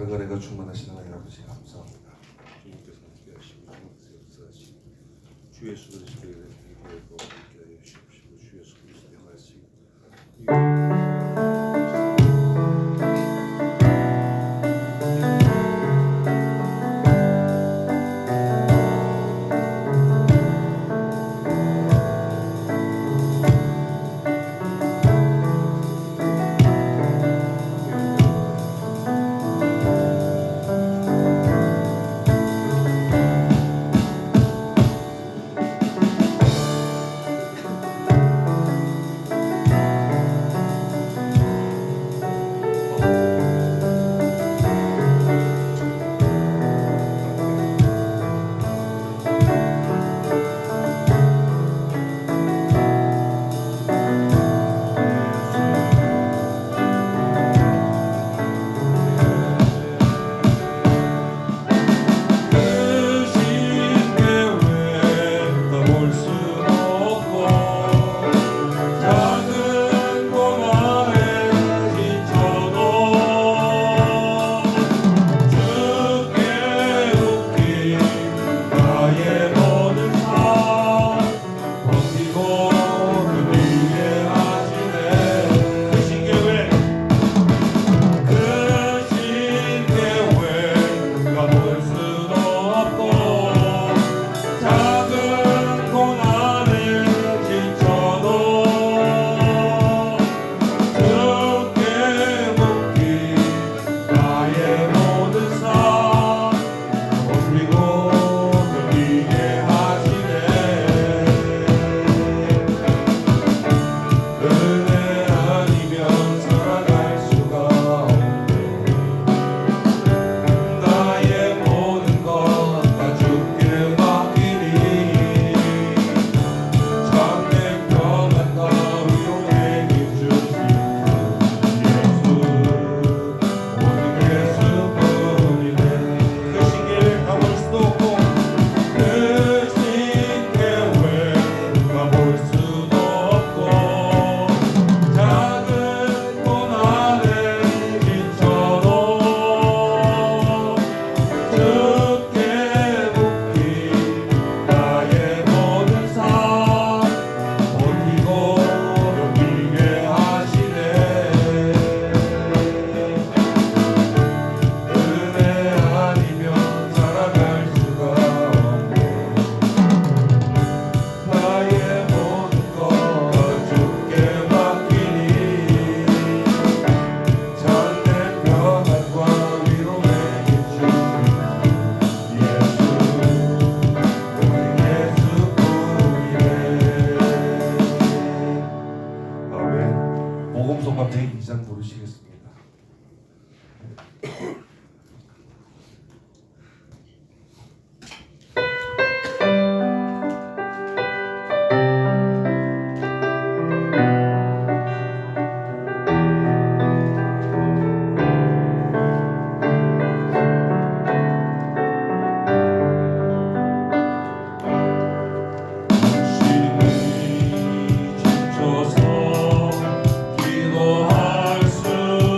사랑과 은혜가 충만하신 하나님 아버지 감사합니다. 주님께서 함께 하시고 역사하시고 주 예수 그리스도의 이름으로 함께 하여 주십시오. 주 예수 그리스도의 말씀 복음서가 102장 부르시겠습니다. 기도할 수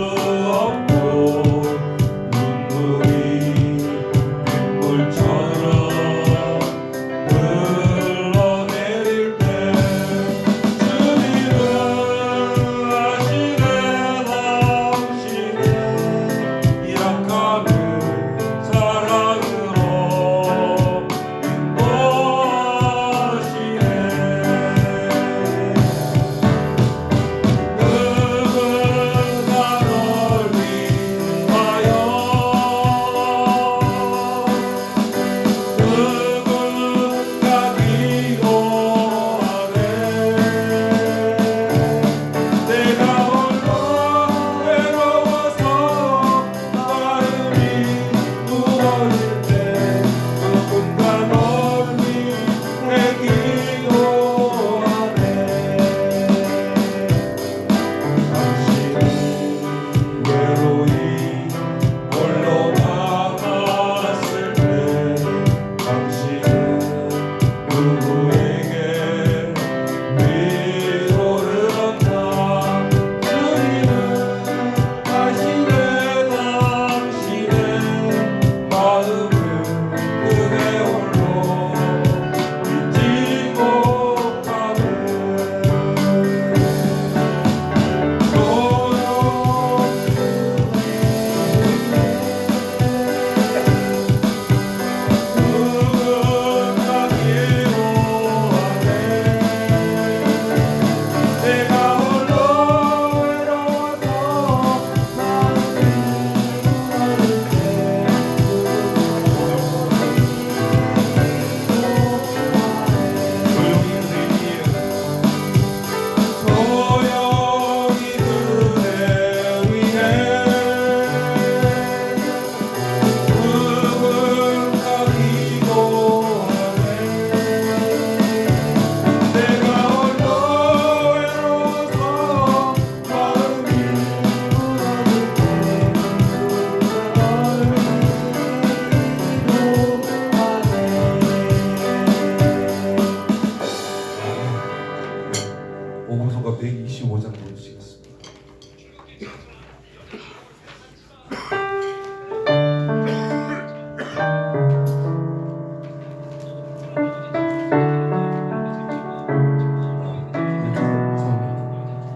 복음서가 125장 부르시겠습니다.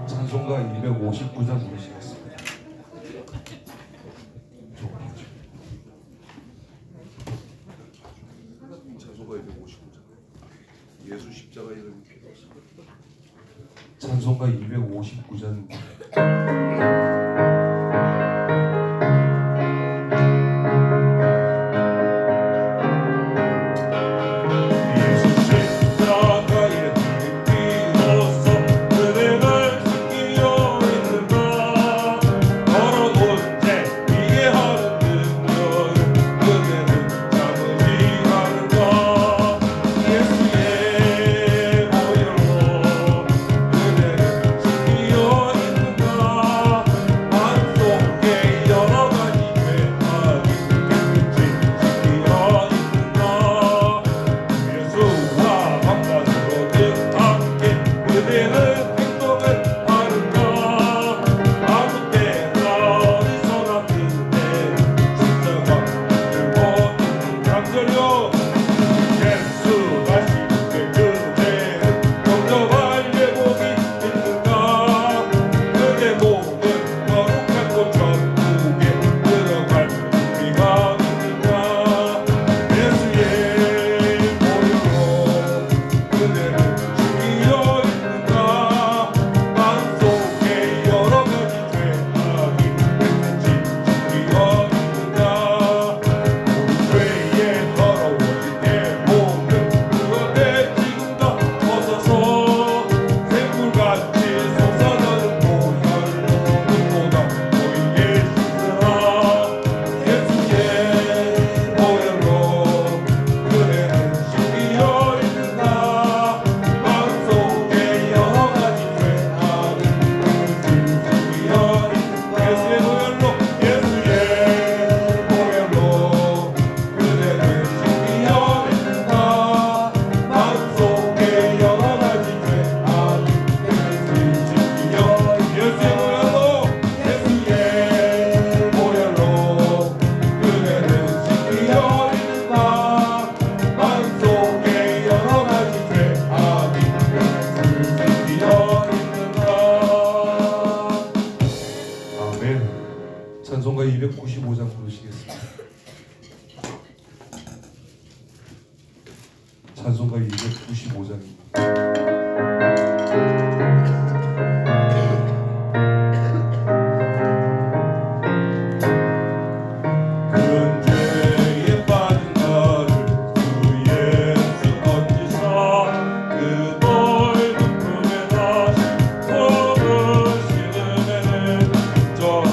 찬송가 259장 부르시겠습니다. 찬송가 259장. 예수 십자가 이름이 필요 없습니다. 찬송가 259장 찬송가 295장 부르시겠습니다. 찬송가 295장입니다. 저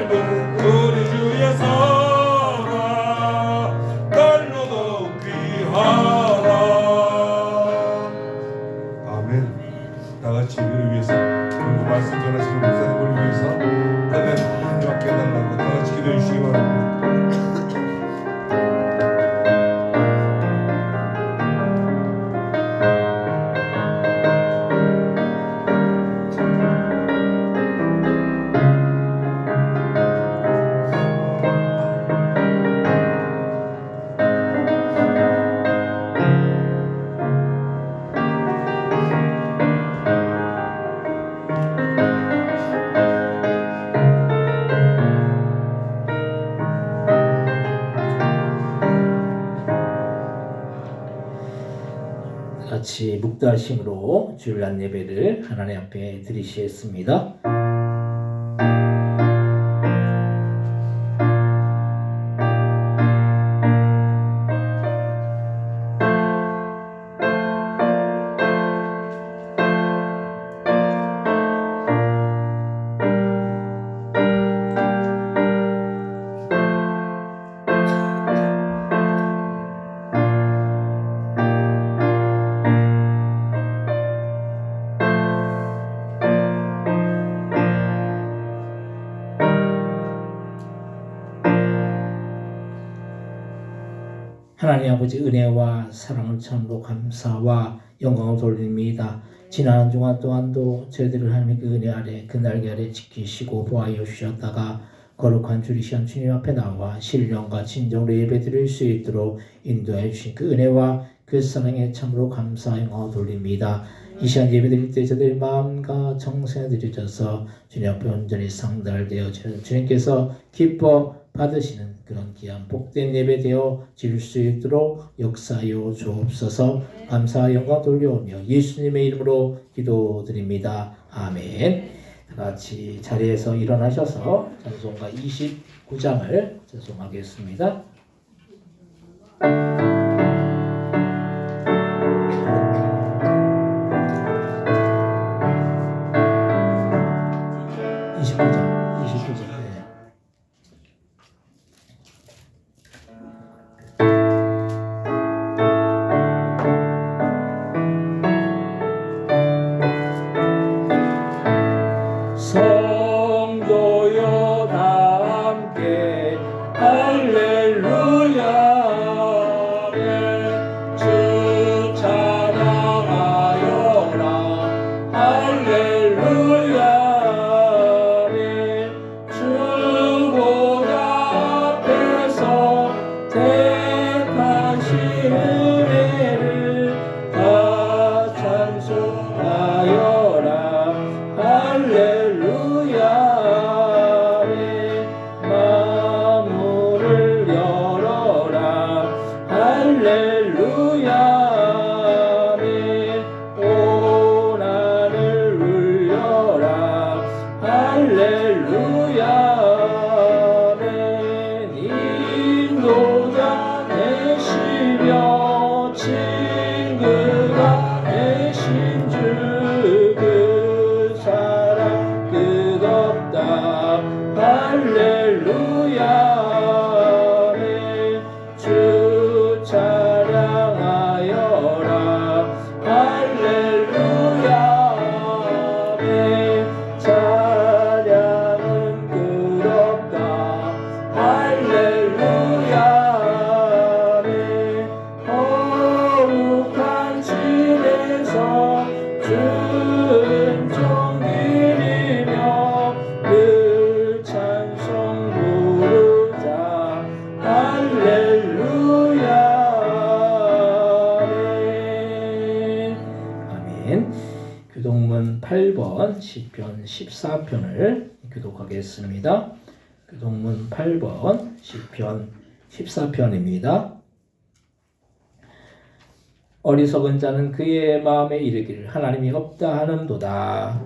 넓은 우리 주의 사랑 달로도 귀하라. 아멘. 다 같이 우리를 위해서 그리고 말씀 전하시는 목사님을 위해서 은혜 많이 받게 해달라고 다 같이 기도해 주시기 바랍니다. 같이 묵도하심으로 주일날 예배를 하나님 앞에 드리시겠습니다. 하나님 아버지 은혜와 사랑을 참으로 감사와 영광을 돌립니다. 지난 한 주간 또한도 저희들을 하나님의 그 은혜 아래 그 날개 아래 지키시고 보호하여 주셨다가 거룩한 주리시한 주님 앞에 나와 신령과 진정으로 예배드릴 수 있도록 인도해 주신 그 은혜와 그 사랑에 참으로 감사 영광을 돌립니다. 이 시간 예배드릴 때 저들의 마음과 정성에 들여져서 주님 앞에 온전히 상달되어 주님께서 기뻐 받으시는 그런 귀한 복된 예배 되어 지을 수 있도록 역사하여 주옵소서. 감사와 영광 돌려오며 예수님의 이름으로 기도드립니다. 아멘. 같이 자리에서 일어나셔서 찬송가 29장을 찬송하겠습니다. 성도여 다 함께 할렐루야 주 찬양하여라 할렐루야 주 보좌 앞에서 택하신 은혜를 다 찬송하여라 할렐루야 마음을 열어라 할렐루야 오난을 울려라 할렐루야 인도자 되시며 친구가 되신 주 할렐루야 주 찬양하여라 할렐루야 찬양은 끝없다 할렐루야 거룩한 집에서 은총 드리며 교동문 8번 시편 14편을 교독하겠습니다. 교동문 8번 시편 14편입니다. 어리석은 자는 그의 마음에 이르기를 하나님이 없다 하는도다.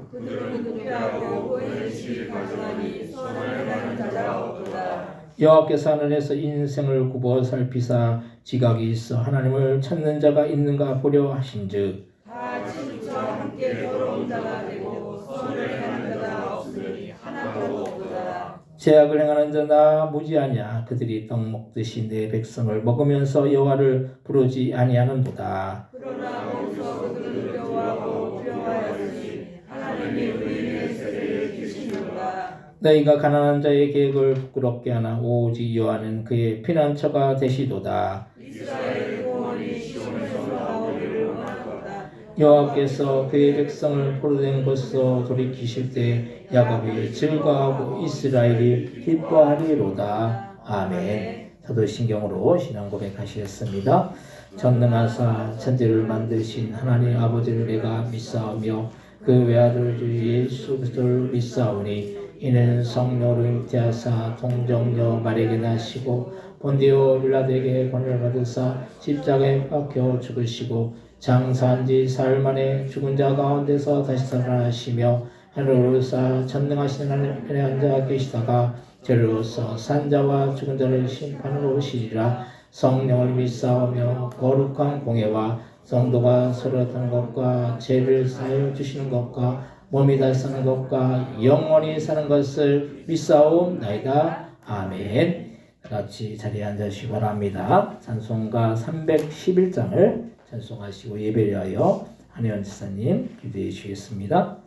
여호와께서 하늘에서 인생을 굽어 살피사 지각이 있어 하나님을 찾는 자가 있는가 보려 하신즉 다 지극히 함께 더러운 자가 되고 선을 행하는 자가 없으니 하나도 없도다. 죄악을 행하는 자나 무지하냐 그들이 떡 먹듯이 내 백성을 먹으면서 여호와를 부르지 아니하는도다. 그러나 거기서 그들을 여호와로 두려워하였으니 하나님이 의인의 세를 주시는가. 너희가 가난한 자의 계획을 부끄럽게 하나 오직 여호와는 그의 피난처가 되시도다. 이스라엘 구원이 시온에서 나오기를 원하도다. 여호와께서 그의 백성을 포로된 곳으로 돌이키실 때 야곱이 즐거워하고 이스라엘이 기뻐하리로다. 아멘. 사도신경으로 신앙 고백하시겠습니다. 전능하사 천지를 만드신 하나님 아버지를 내가 믿사오며 그 외아들 주 예수 그리스도를 믿사오니 이는 성령을 대하사 동정녀 마리아에게 나시고 본디오 빌라도에게 권위를 받으사 십자가에 박혀 죽으시고 장사한 지 사흘 만에 죽은 자 가운데서 다시 살아나시며 하늘로 오르사 전능하신 하나님 편에 앉아 계시다가 저리로서 산 자와 죽은 자를 심판으로 오시리라. 성령을 믿사오며 거룩한 공예와 성도가 서로 하는 것과 죄를 사하여 주시는 것과 몸이 다시 사는 것과 영원히 사는 것을 믿사옵나이다. 아멘. 같이 자리에 앉으시기 바랍니다. 찬송가 311장을 찬송하시고 예배를 위하여 한혜원 지사님 기도해 주시겠습니다.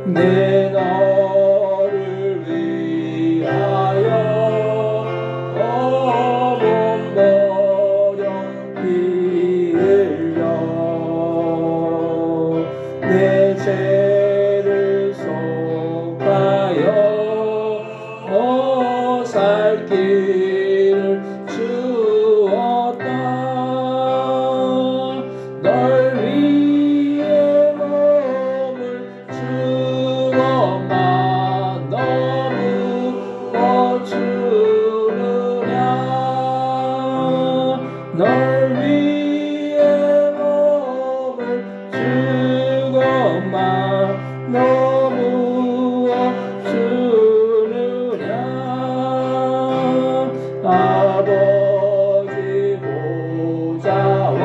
내 너를 위하여 몸 버려 피 흘려 내 죄를 속하여 살 길을 주었다. 널 위해 몸을 주었마 너무 어주느냐. 널 위해 몸을 주었마 너무 어주느냐. 아버지 보좌와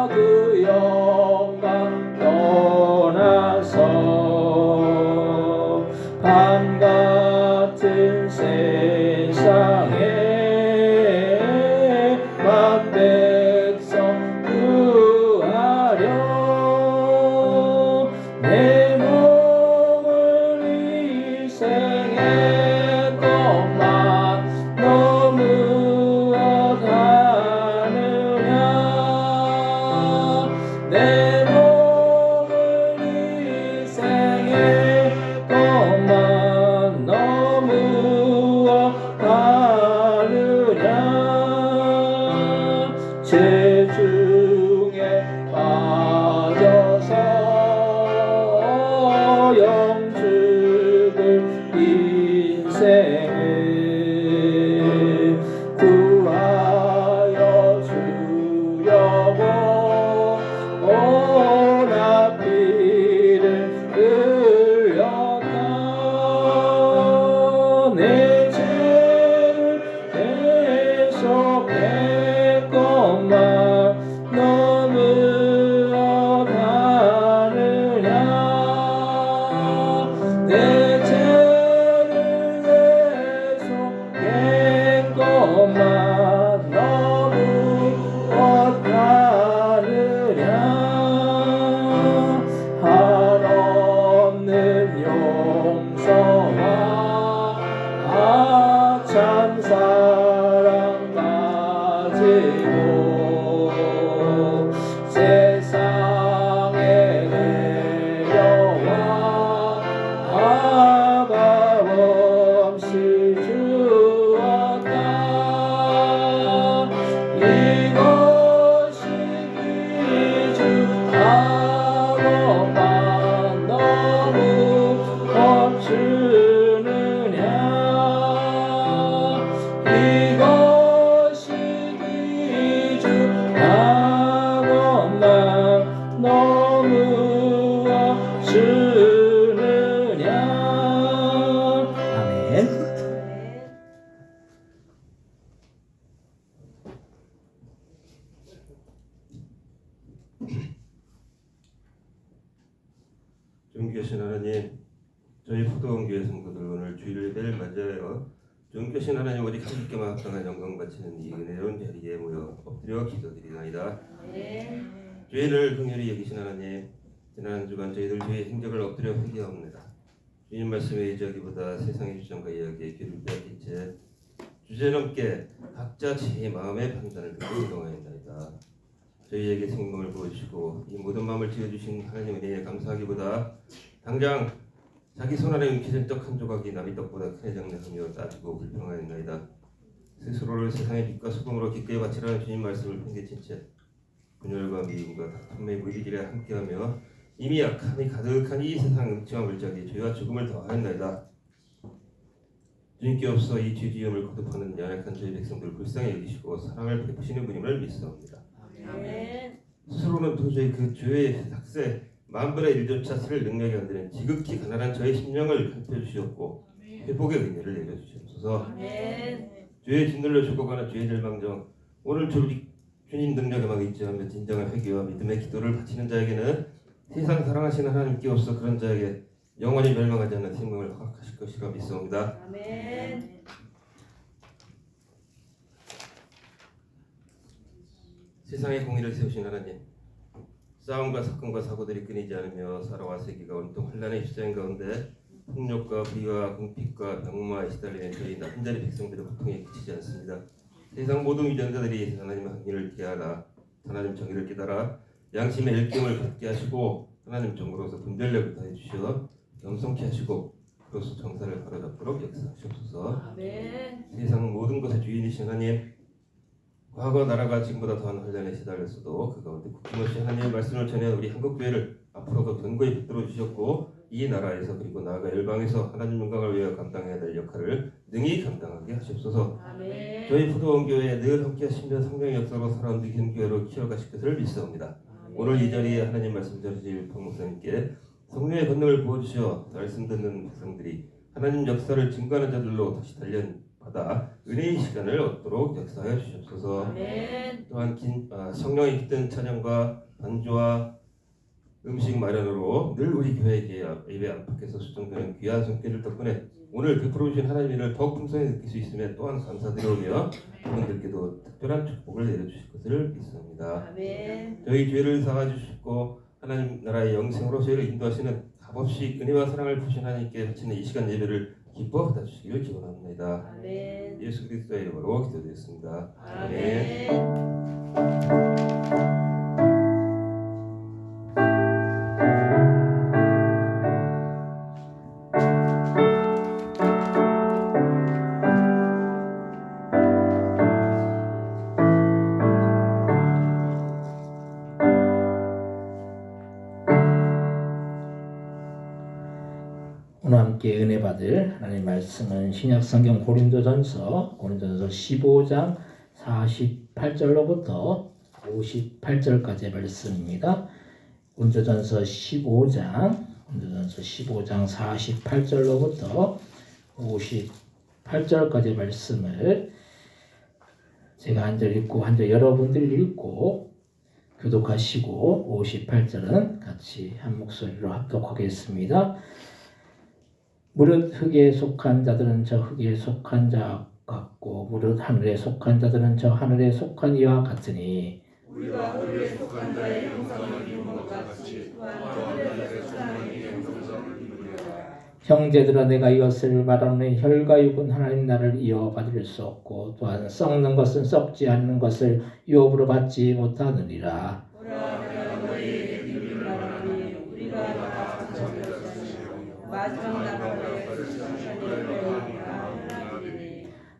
그 영광 떠나서 밤같은 세상에 만 백성 구하려 내 몸을 희생했건만 너무 어다느냐. 내 몸을 희생했건만 너무 어다느냐. 죄 중에 빠져서 영죽을 인생을 구하여 주려고 온갖 피를 흘렸다. 내 죄를 대속했건만 너무 어다느냐. 내 죄를 대속했건만 너무 어다느냐. 한없는 용서와 참 사랑 가지고 세상에 내려와 아감없이 주었다. 이것이 주 아것만 너무 없주느냐. 존귀하신 하나님 오직 하나님께만 합당한 영광 바치는 이 은혜로운 자리에 모여 엎드려 기도드리나이다. 죄를 긍휼히 여기신 하나님, 지난 주간 저희들 죄의 행적을 엎드려 회개하옵니다. 주님 말씀에 의지하기보다 세상의 주장과 이야기에 귀를 빼앗긴 채 주제넘게 각자 제 마음의 판단을 듣고 행동하였나이다. 저희에게 생명을 부어주시고 이 모든 마음을 지어주신 하나님 은혜에 감사하기보다 당장 자기 손 안에 움켜진 떡 한 조각이 남의 떡보다 크게 장래하며 따지고 불평하였나이다. 스스로를 세상의 빛과 소금으로 기꺼이 바치라는 주님 말씀을 팽개친 채 분열과 미움과 다툼의 무리길에 함께하며 이미 약함이 가득한 이 세상 음침한 물자기에 죄와 죽음을 더하였나이다. 주님께 없어 이 죄지음을 거듭하는 연약한 저희 백성들을 불쌍히 여기시고 사랑을 베푸시는 분임을 믿사옵니다. 스스로는 도저히 그 죄의 삭새 만분의 1조차 쓸 능력이 안 되는 지극히 가난한 저의 심령을 살펴주시옵고 회복의 은혜를 내려주시옵소서. 죄에 짓눌려 죽어가는 죄의 절망정 오늘 주님 능력에만 의지하며 진정한 회개와 믿음의 기도를 바치는 자에게는 세상 사랑하시는 하나님께 없어 그런 자에게 영원히 멸망하지 않는 생명을 허락하실 것이라 믿사옵니다. 세상의 공의를 세우신 하나님, 싸움과 사건과 사고들이 끊이지 않으며 살아와 세계가 온통 혼란의 십자인 가운데 폭력과 불의와 궁핍과 병마에 시달리는 저희 한 자리 백성들의 고통이 그치지 않습니다. 세상 모든 위정자들이 하나님의 항의를 기하라, 하나님 정의를 깨달아 양심의 일gem을 갖게 하시고 하나님 정으로서 분별력을 더해 주시어 겸손케 하시고 그로서 정사를 바로잡도록 역사하시옵소서. 세상 모든 것의 주인이신 하나님, 과거 나라가 지금보다 더한 혼란에 시달렸어도 그 가운데 굳힘없이 하나님의 말씀을 전해 우리 한국교회를 앞으로도 견고히 붙들어 주셨고 이 나라에서 그리고 나아가 열방에서 하나님 영광을 위하여 감당해야 될 역할을 능히 감당하게 하시옵소서. 저희 부도원교회에 늘 함께 하시며 성령의 역사로 살아온 교회로 키워가실 것을 믿사옵니다. 오늘 이 자리에 하나님 말씀 전해주실 박목사님께 성령의 권능을 부어주시어 말씀 듣는 백성들이 하나님 역사를 증거하는 자들로 다시 단련받아 은혜의 시간을 얻도록 역사하여 주시옵소서. 또한 성령의 깃든 찬양과 반주와 음식 마련으로 늘 우리 교회에게 예배 안팎에서 수정되는 귀한 손길을 덕분에 오늘 베풀어 주신 하나님의 일을 더욱 풍성히 느낄 수 있음에 또한 감사드리오며 그분들께도 특별한 축복을 내려주실 것을 믿습니다. 저희 죄를 사하주시고 하나님 나라의 영생으로 저희를 인도하시는 값없이 은혜와 사랑을 부신 하나님께 바치는 이 시간 예배를 기뻐 받아주시기를 기원합니다. 예수 그리스도의 이름으로 기도드렸습니다. 오늘 함께 은혜 받을 하나님 말씀은 신약성경 고린도전서 15장 48절로부터 58절까지의 말씀입니다. 고린도전서 15장 48절로부터 58절까지의 말씀을 제가 한 절 읽고 한 절 여러분들이 읽고 교독하시고 58절은 같이 한 목소리로 합독하겠습니다. 무릇 흙에 속한 자들은 저 흙에 속한 자 같고 무릇 하늘에 속한 자들은 저 하늘에 속한 이와 같으니 우리가 하늘에 속한 자의 형상을 입은 것 같이 또한 하늘에 속한 이의 형상을 입으리라. 형제들아 내가 이것을 말하노니 혈과 육은 하나님 나라를 이어받을 수 없고 또한 썩는 것은 썩지 않는 것을 유업으로 받지 못하느니라. 오라 너희에게 비밀 말하노니 우리가 다 같은 것이요 마지막 나라에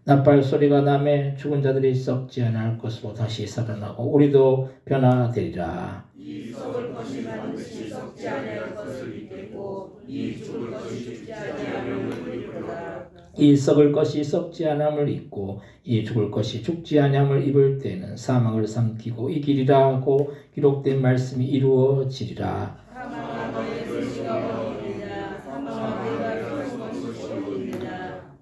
나팔 소리가 나매 죽은 자들이 썩지 않을 것으로 다시 살아나고 우리도 변화되리라. 이 썩을 것이 반드시 썩지 않을 것을 믿겠고 이 죽을 것이 죽지 아니함을 믿으라. 이 썩을 것이 썩지 않음을 잊고 이 죽을 것이 죽지 않음을 입을 때는 사망을 삼키고 이기리라고 기록된 말씀이 이루어지리라.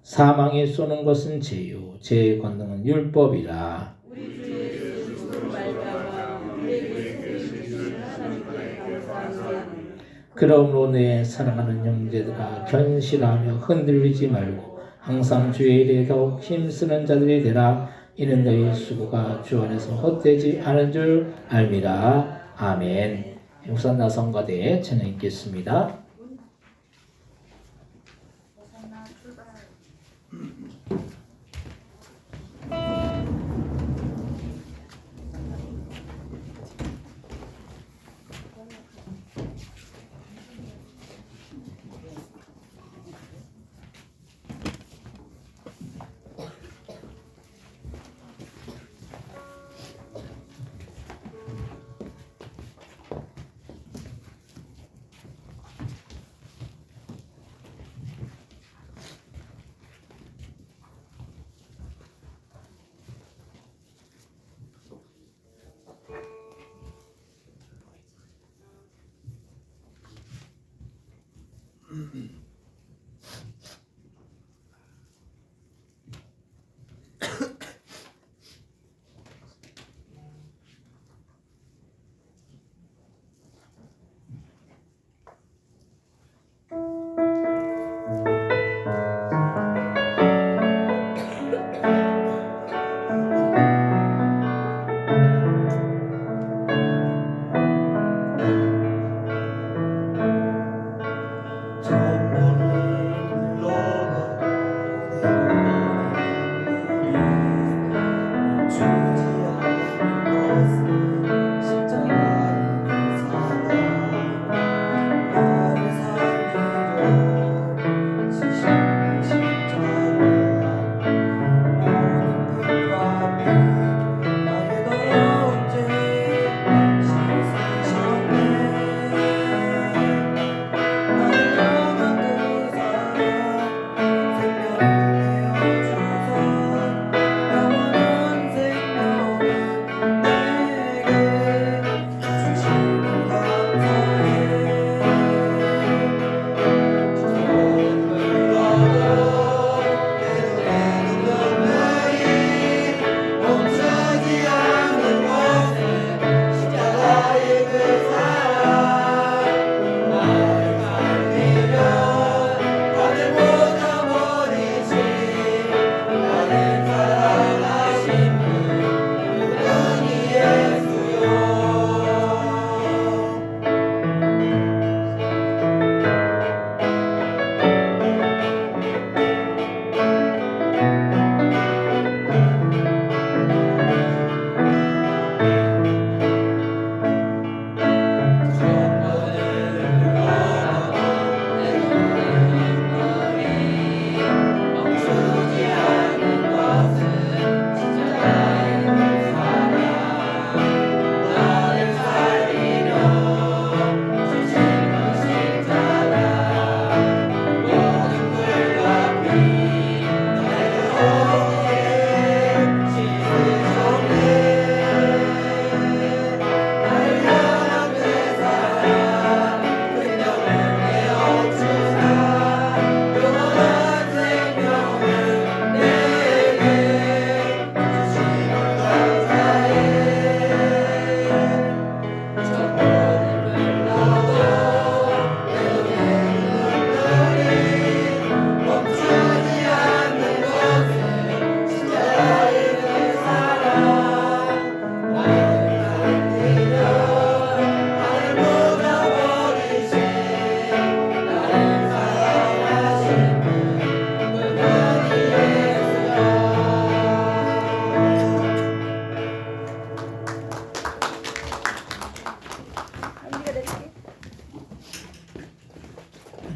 사망에 쏘는 것은 죄요 죄의 권능은 율법이라. 우리 주 예수 죽음을 말미암아 우리에게 주신 하나님께 감사합니다. 그러므로 내 사랑하는 형제들아 견실하며 흔들리지 말고 항상 주의 일에 더욱 힘쓰는 자들이 되라. 이는 너희 수고가 주 안에서 헛되지 않은 줄 알미라. 아멘. 행복산 나성가대 찬양 읽겠습니다.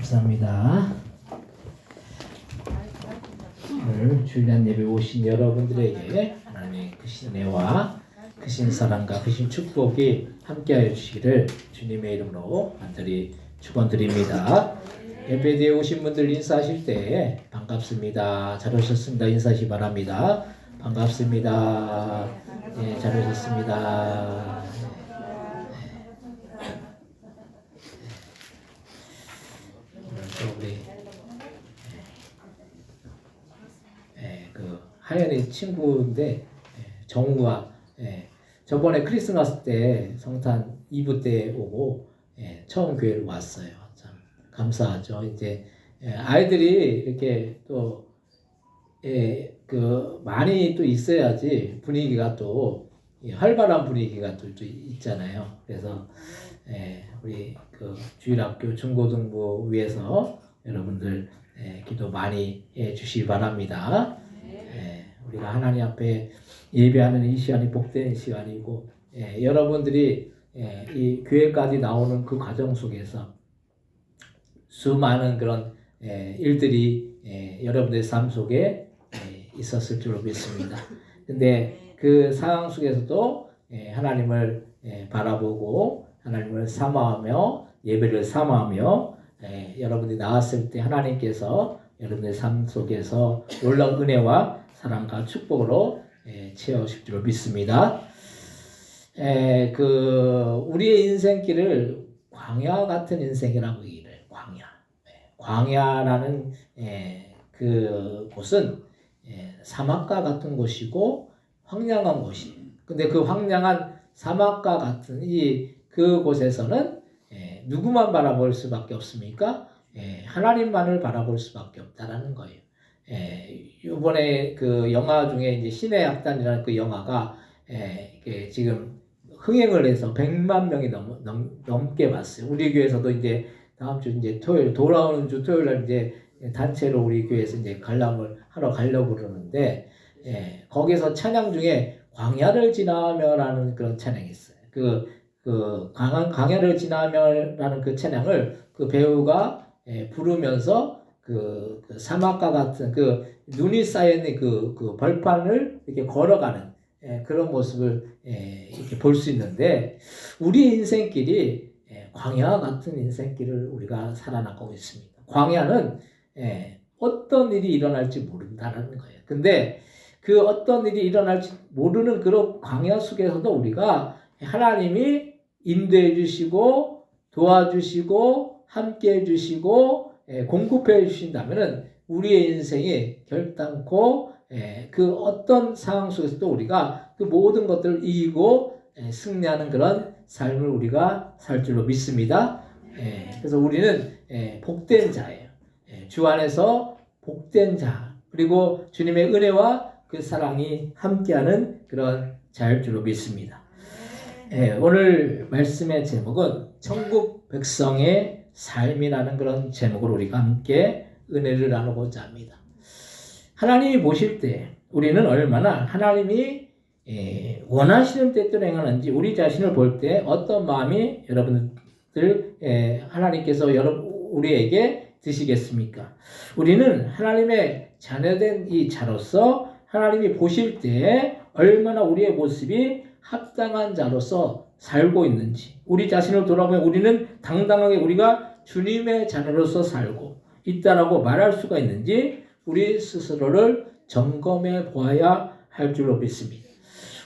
감사합니다. 오늘 주일날 예배 오신 여러분들에게 하나님의 크신 은혜와 크신 사랑과 크신 축복이 함께하여 주시기를 주님의 이름으로 간절히 축원드립니다. 예배대에 오신 분들 인사하실 때 반갑습니다. 잘 오셨습니다. 인사하시 바랍니다. 반갑습니다. 네, 잘 오셨습니다. 우리 그 하연이 친구인데 정우가 저번에 크리스마스 때 성탄 2부 때 오고 처음 교회를 왔어요. 참 감사하죠. 이제 아이들이 이렇게 또 그 많이 또 있어야지 분위기가 또 활발한 분위기가 또 있잖아요. 그래서 우리 그 주일학교 중고등부 위해서 여러분들 기도 많이 해주시기 바랍니다. 우리가 하나님 앞에 예배하는 이 시간이 복된 시간이고 여러분들이 이 교회까지 나오는 그 과정 속에서 수많은 그런 일들이 여러분들의 삶 속에 있었을 줄로 믿습니다. 근데 그 상황 속에서도 하나님을 바라보고 하나님을 사모하며 예배를 사모하며 여러분들이 나왔을 때 하나님께서 여러분들의 삶 속에서 놀라운 은혜와 사랑과 축복으로 채우실 줄로 믿습니다. 우리의 인생길을 광야 같은 인생이라고 얘기를 해요. 광야라는 그 곳은 사막과 같은 곳이고 황량한 곳이. 근데 그 황량한 사막과 같은 그 곳에서는 누구만 바라볼 수밖에 없습니까? 하나님만을 바라볼 수밖에 없다라는 거예요. 이번에 그 영화 중에 이제 신의 약단이라는 그 영화가 지금 흥행을 해서 100만 명이 넘게 봤어요. 우리 교회에서도 이제 다음 주 이제 토요일 돌아오는 주 토요일 날 이제 단체로 우리 교회에서 이제 관람을 하러 가려고 그러는데 거기서 찬양 중에 광야를 지나며라는 그런 찬양이 있어요. 광야를 지나며라는 그 찬양을 그 배우가 부르면서 그 사막과 같은 그 눈이 쌓여있는 그 벌판을 이렇게 걸어가는 그런 모습을 이렇게 볼 수 있는데 우리 인생길이 광야와 같은 인생길을 우리가 살아나가고 있습니다. 광야는 어떤 일이 일어날지 모른다는 거예요. 근데 그 어떤 일이 일어날지 모르는 그런 광야 속에서도 우리가 하나님이 인도해 주시고 도와주시고 함께 해주시고 공급해 주신다면 우리의 인생이 결단코 그 어떤 상황 속에서도 우리가 그 모든 것들을 이기고 승리하는 그런 삶을 우리가 살 줄로 믿습니다. 그래서 우리는 복된 자예요. 주 안에서 복된 자 그리고 주님의 은혜와 그 사랑이 함께하는 그런 자일 줄로 믿습니다. 오늘 말씀의 제목은 천국 백성의 삶이라는 그런 제목으로 우리가 함께 은혜를 나누고자 합니다. 하나님이 보실 때 우리는 얼마나 하나님이 원하시는 뜻대로 행하는지 우리 자신을 볼 때 어떤 마음이 여러분들 하나님께서 우리에게 드시겠습니까? 우리는 하나님의 자녀된 이 자로서 하나님이 보실 때 얼마나 우리의 모습이 합당한 자로서 살고 있는지 우리 자신을 돌아보면 우리는 당당하게 우리가 주님의 자녀로서 살고 있다라고 말할 수가 있는지 우리 스스로를 점검해 보아야 할 줄로 믿습니다.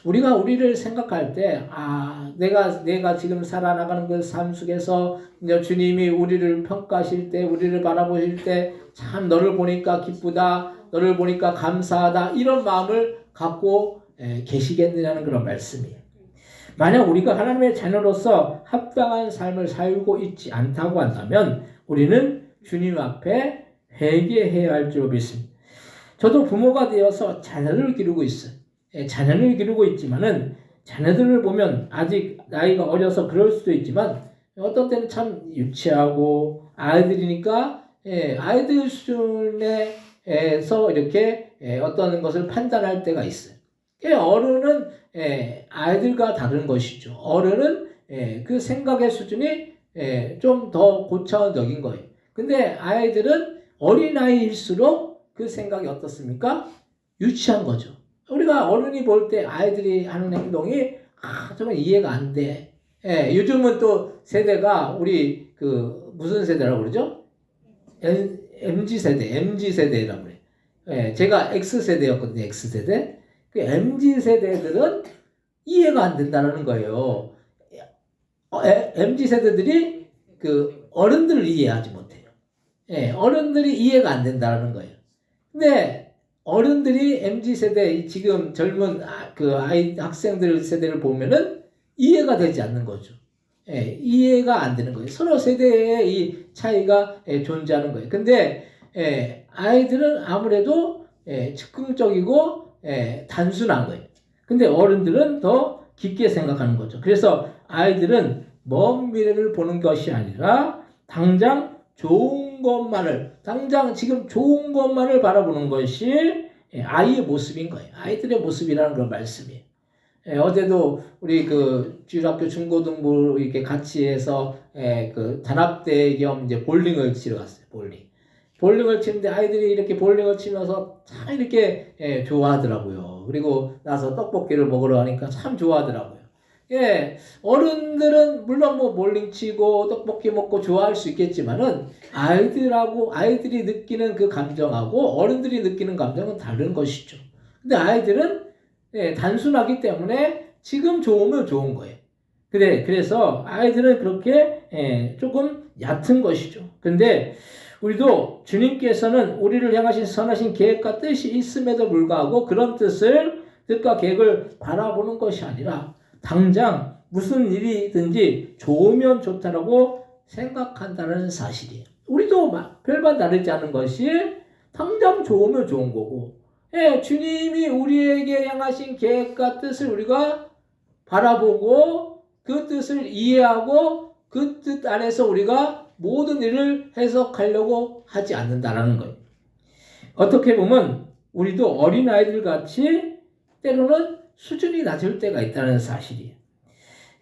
우리가 우리를 생각할 때 내가 지금 살아나가는 그 삶 속에서 주님이 우리를 평가하실 때 우리를 바라보실 때 참 너를 보니까 기쁘다 너를 보니까 감사하다 이런 마음을 갖고 계시겠느냐는 그런 말씀이에요. 만약 우리가 하나님의 자녀로서 합당한 삶을 살고 있지 않다고 한다면 우리는 주님 앞에 회개해야 할 줄 믿습니다. 저도 부모가 되어서 자녀를 기르고 있어요. 자녀를 기르고 있지만은 자녀들을 보면 아직 나이가 어려서 그럴 수도 있지만 어떤 때는 참 유치하고 아이들이니까 아이들 수준에서 이렇게 어떤 것을 판단할 때가 있어요. 어른은 아이들과 다른 것이죠. 어른은 그 생각의 수준이 좀 더 고차원적인 거예요. 근데 아이들은 어린아이일수록 그 생각이 어떻습니까? 유치한 거죠. 우리가 어른이 볼 때 아이들이 하는 행동이 정말 이해가 안 돼. 요즘은 또 세대가 우리 무슨 세대라고 그러죠? MZ세대라고 그래요. 제가 X세대였거든요. X세대. 그 MZ세대들은 이해가 안 된다는 거예요. MZ세대들이 어른들을 이해하지 못해요. 어른들이 이해가 안 된다는 거예요. 근데 어른들이 MZ세대 지금 젊은 학생들 세대를 보면은 이해가 되지 않는 거죠. 이해가 안 되는 거예요. 서로 세대의 이 차이가 존재하는 거예요. 근데 아이들은 아무래도 즉흥적이고 단순한 거예요. 근데 어른들은 더 깊게 생각하는 거죠. 그래서 아이들은 먼 미래를 보는 것이 아니라 당장 좋은 것만을, 당장 지금 좋은 것만을 바라보는 것이 아이의 모습인 거예요. 아이들의 모습이라는 그런 말씀이에요. 어제도 우리 그 주일학교 중고등부 이렇게 같이 해서 그 단합대 겸 이제 볼링을 치러 갔어요. 볼링을 치는데 아이들이 이렇게 볼링을 치면서 참 이렇게 좋아하더라고요. 그리고 나서 떡볶이를 먹으러 가니까 참 좋아하더라고요. 어른들은 물론 뭐 볼링 치고 떡볶이 먹고 좋아할 수 있겠지만은 아이들이 느끼는 그 감정하고 어른들이 느끼는 감정은 다른 것이죠. 근데 아이들은 단순하기 때문에 지금 좋으면 좋은 거예요. 그래서 아이들은 그렇게 조금 얕은 것이죠. 근데 우리도 주님께서는 우리를 향하신 선하신 계획과 뜻이 있음에도 불구하고 그런 뜻과 계획을 바라보는 것이 아니라 당장 무슨 일이든지 좋으면 좋다라고 생각한다는 사실이에요. 우리도 별반 다르지 않은 것이 당장 좋으면 좋은 거고, 주님이 우리에게 향하신 계획과 뜻을 우리가 바라보고 그 뜻을 이해하고 그 뜻 안에서 우리가 모든 일을 해석하려고 하지 않는다라는 거예요. 어떻게 보면 우리도 어린아이들 같이 때로는 수준이 낮을 때가 있다는 사실이에요.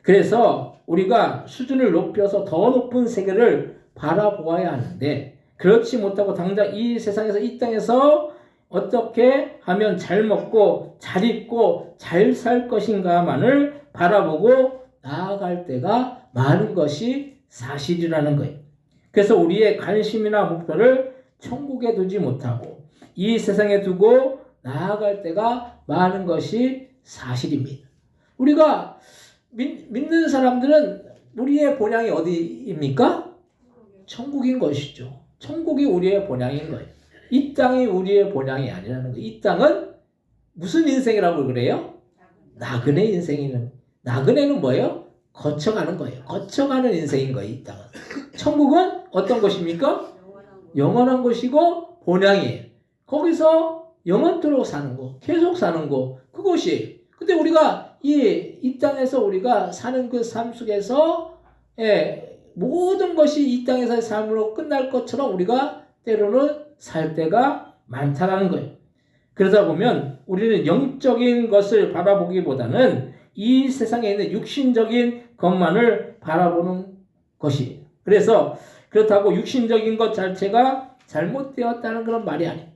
그래서 우리가 수준을 높여서 더 높은 세계를 바라보아야 하는데 그렇지 못하고 당장 이 세상에서 이 땅에서 어떻게 하면 잘 먹고 잘 입고 잘 살 것인가만을 바라보고 나아갈 때가 많은 것이 사실이라는 거예요. 그래서 우리의 관심이나 목표를 천국에 두지 못하고 이 세상에 두고 나아갈 때가 많은 것이 사실입니다. 우리가 믿는 사람들은 우리의 본향이 어디입니까? 천국인 것이죠. 천국이 우리의 본향인 거예요. 이 땅이 우리의 본향이 아니라는 거예요. 이 땅은 무슨 인생이라고 그래요? 나그네 인생이는. 나그네는 뭐예요? 거쳐가는 거예요. 거쳐가는 인생인 거예요. 이 땅은. 천국은 어떤 것입니까? 영원한 것이고 본향이에요. 거기서 영원토록 사는 거, 계속 사는 거, 그것이. 근데 우리가 이 땅에서 우리가 사는 그 삶 속에서 모든 것이 이 땅에서의 삶으로 끝날 것처럼 우리가 때로는 살 때가 많다라는 거예요. 그러다 보면 우리는 영적인 것을 바라보기보다는 이 세상에 있는 육신적인 것만을 바라보는 것이. 그래서 그렇다고 육신적인 것 자체가 잘못되었다는 그런 말이 아니에요.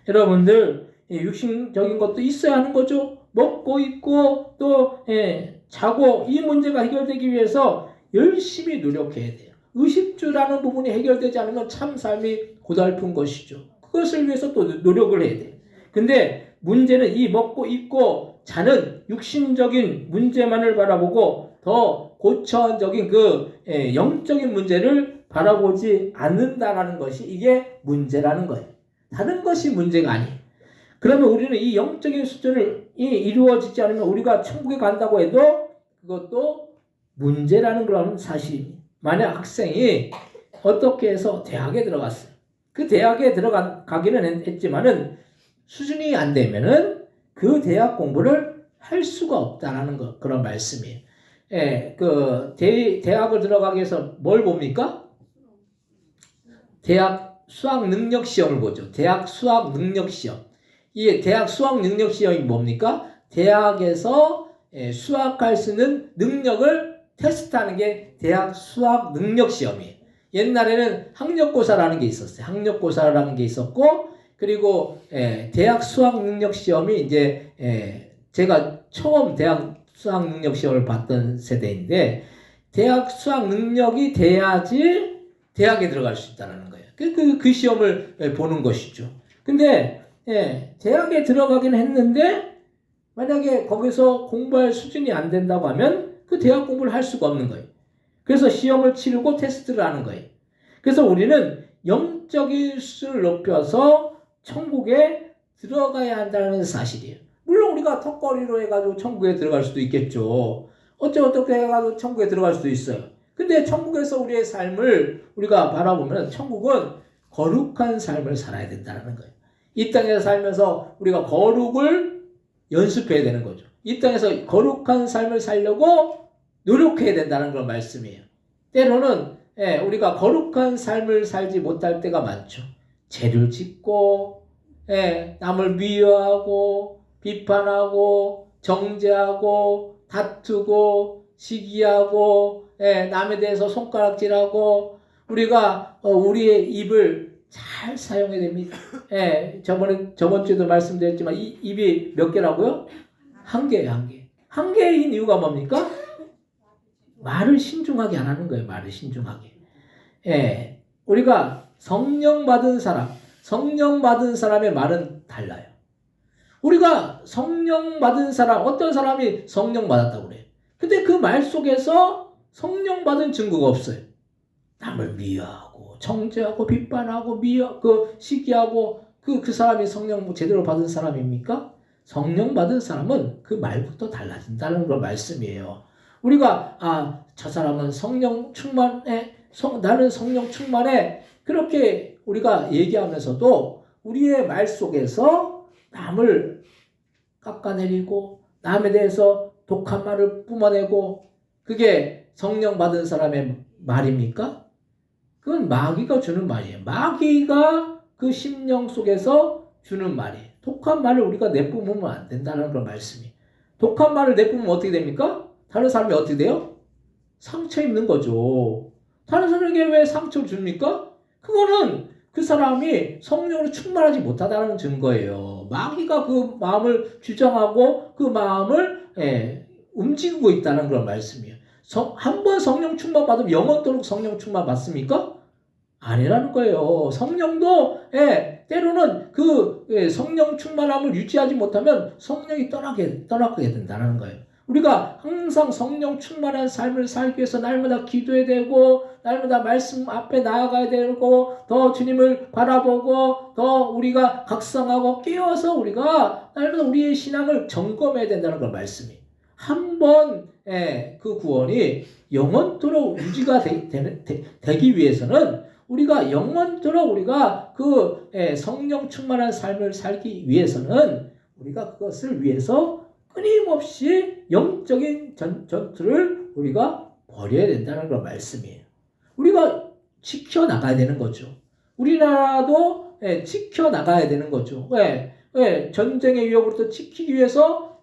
여러분들 육신적인 것도 있어야 하는 거죠. 먹고 입고 또 자고 이 문제가 해결되기 위해서 열심히 노력해야 돼요. 의식주라는 부분이 해결되지 않으면 참 삶이 고달픈 것이죠. 그것을 위해서 또 노력을 해야 돼요. 근데 문제는 이 먹고 입고 자는 육신적인 문제만을 바라보고 더 고차원적인 그 영적인 문제를 바라보지 않는다라는 것이 이게 문제라는 거예요. 다른 것이 문제가 아니에요. 그러면 우리는 이 영적인 수준을 이루어지지 않으면 우리가 천국에 간다고 해도 그것도 문제라는 그런 사실입니다. 만약 학생이 어떻게 해서 대학에 들어갔어요. 그 대학에 들어가기는 했지만은 수준이 안 되면은 그 대학 공부를 할 수가 없다라는 거, 그런 말씀이에요. 대학을 들어가기 위해서 뭘 봅니까? 대학 수학 능력 시험을 보죠. 대학 수학 능력 시험. 이 대학 수학 능력 시험이 뭡니까? 대학에서 수학할 수 있는 능력을 테스트하는 게 대학 수학 능력 시험이에요. 옛날에는 학력고사라는 게 있었어요. 학력고사라는 게 있었고, 그리고 대학 수학 능력 시험이 이제 제가 처음 대학 수학 능력 시험을 봤던 세대인데, 대학 수학 능력이 돼야지 대학에 들어갈 수 있다는 거예요. 그 시험을 보는 것이죠. 근데 대학에 들어가긴 했는데 만약에 거기서 공부할 수준이 안 된다고 하면 그 대학 공부를 할 수가 없는 거예요. 그래서 시험을 치르고 테스트를 하는 거예요. 그래서 우리는 영적인 수준을 높여서 천국에 들어가야 한다는 사실이에요. 물론 우리가 턱걸이로 해가지고 천국에 들어갈 수도 있겠죠. 어떻게 해가지고 천국에 들어갈 수도 있어요. 근데 천국에서 우리의 삶을 우리가 바라보면 천국은 거룩한 삶을 살아야 된다는 거예요. 이 땅에서 살면서 우리가 거룩을 연습해야 되는 거죠. 이 땅에서 거룩한 삶을 살려고 노력해야 된다는 그런 말씀이에요. 때로는 우리가 거룩한 삶을 살지 못할 때가 많죠. 죄를 짓고 남을 미워하고 비판하고 정죄하고 다투고 시기하고 남에 대해서 손가락질하고 우리가 우리의 입을 잘 사용해야 됩니다. 저번 주에도 말씀드렸지만 이 입이 몇 개라고요? 한 개예요, 한 개. 한 개인 이유가 뭡니까? 말을 신중하게 안 하는 거예요. 말을 신중하게. 우리가 성령 받은 사람의 말은 달라요. 우리가 성령 받은 사람, 어떤 사람이 성령 받았다고 그래요. 근데 그 말 속에서 성령 받은 증거가 없어요. 남을 미워하고 정죄하고 비판하고 시기하고 그 사람이 성령 제대로 받은 사람입니까? 성령 받은 사람은 그 말부터 달라진다는 걸 말씀이에요. 우리가 저 사람은 성령 충만해, 나는 성령 충만해, 그렇게 우리가 얘기하면서도 우리의 말 속에서 남을 깎아내리고 남에 대해서 독한 말을 뿜어내고 그게 성령 받은 사람의 말입니까? 그건 마귀가 주는 말이에요. 마귀가 그 심령 속에서 주는 말이에요. 독한 말을 우리가 내뿜으면 안 된다는 그런 말씀이에요. 독한 말을 내뿜으면 어떻게 됩니까? 다른 사람이 어떻게 돼요? 상처 입는 거죠. 다른 사람에게 왜 상처를 줍니까? 그거는 그 사람이 성령으로 충만하지 못하다는 증거예요. 마귀가 그 마음을 주장하고 그 마음을 움직이고 있다는 그런 말씀이에요. 한번 성령 충만 받으면 영원토록 성령 충만 받습니까? 아니라는 거예요. 성령도 때로는 그 성령 충만함을 유지하지 못하면 성령이 떠나게 된다는 거예요. 우리가 항상 성령 충만한 삶을 살기 위해서 날마다 기도해야 되고 날마다 말씀 앞에 나아가야 되고 더 주님을 바라보고 더 우리가 각성하고 깨어서 우리가 날마다 우리의 신앙을 점검해야 된다는 걸 말씀이. 한번 그 구원이 영원토록 유지가 되기 위해서는 우리가 영원토록 우리가 그 성령 충만한 삶을 살기 위해서는 우리가 그것을 위해서 끊임없이 영적인 전투를 우리가 벌여야 된다는 그런 말씀이에요. 우리가 지켜나가야 되는 거죠. 우리나라도 지켜나가야 되는 거죠. 전쟁의 위협으로부터 지키기 위해서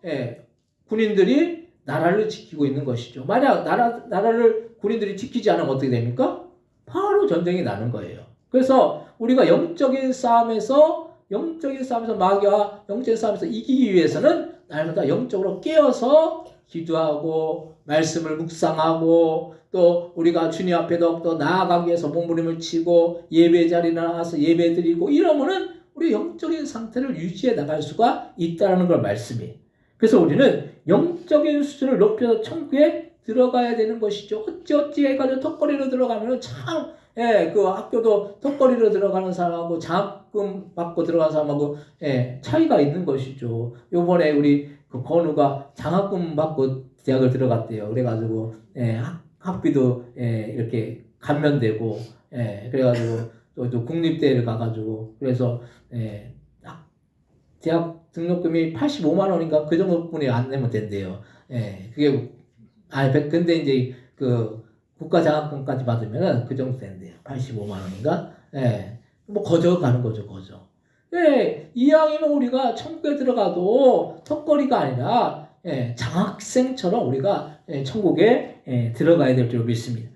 군인들이 나라를 지키고 있는 것이죠. 만약 나라를 군인들이 지키지 않으면 어떻게 됩니까? 바로 전쟁이 나는 거예요. 그래서 우리가 영적인 싸움에서 마귀와 영적인 싸움에서 이기기 위해서는 날마다 영적으로 깨어서 기도하고 말씀을 묵상하고 또 우리가 주님 앞에 더욱더 나아가기 위해서 몸부림을 치고 예배 자리에 나와서 예배 드리고 이러면은 우리 영적인 상태를 유지해 나갈 수가 있다는 걸 말씀이에요. 그래서 우리는 영적인 수준을 높여서 천국에 들어가야 되는 것이죠. 어찌 해가지고 턱걸이로 들어가면은 참 그 학교도 턱걸이로 들어가는 사람하고 장학금 받고 들어가는 사람하고 차이가 있는 것이죠. 요번에 우리 그 건우가 장학금 받고 대학을 들어갔대요. 그래가지고 학비도 이렇게 감면되고 그래가지고 또 국립대를 가가지고 그래서 대학 등록금이 85만 원인가 그 정도뿐이 안 내면 된대요. 그게 근데 이제 그 국가 장학금까지 받으면은 그 정도 된대요. 85만 원인가? 뭐 거저 가는 거죠, 거저. 이왕이면 우리가 천국에 들어가도 턱걸이가 아니라 장학생처럼 우리가 천국에 들어가야 될 줄 믿습니다.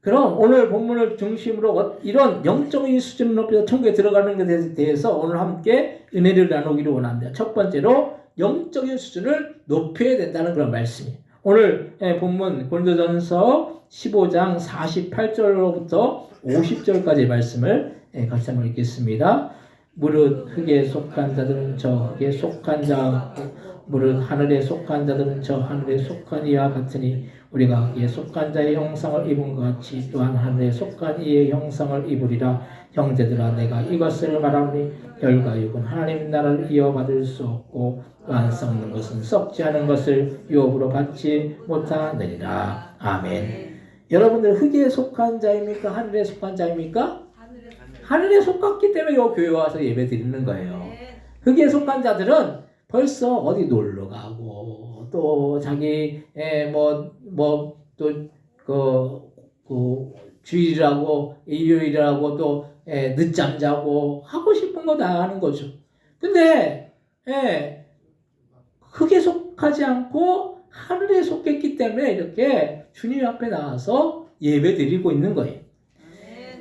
그럼 오늘 본문을 중심으로 이런 영적인 수준을 높여서 천국에 들어가는 것에 대해서 오늘 함께 은혜를 나누기를 원합니다. 첫 번째로 영적인 수준을 높여야 된다는 그런 말씀이에요. 오늘 본문 고린도전서 15장 48절로부터 50절까지의 말씀을 같이 한번 읽겠습니다. 무릇 흙에 속한 자들은 저 흙에 속한 자, 무릇 하늘에 속한 자들은 저 하늘에 속한 이와 같으니 우리가 흙에 속한 자의 형상을 입은 것 같이 또한 하늘에 속한 이의 형상을 입으리라. 형제들아, 내가 이것을 말하노니 혈과 육은 하나님 나라를 이어받을 수 없고 또한 썩는 것은 썩지 않은 것을 유업으로 받지 못하느니라. 아멘. 여러분들 흙에 속한 자입니까? 하늘에 속한 자입니까? 하늘에 속았기 때문에 요 교회 와서 예배 드리는 거예요. 흙에 속한 자들은 벌써 어디 놀러 가고 또 자기 뭐또그 주일이라고 일요일이라고 또 늦잠 자고 하고 싶은 거 다 하는 거죠. 근데 흙에 속하지 않고 하늘에 속했기 때문에 이렇게 주님 앞에 나와서 예배 드리고 있는 거예요.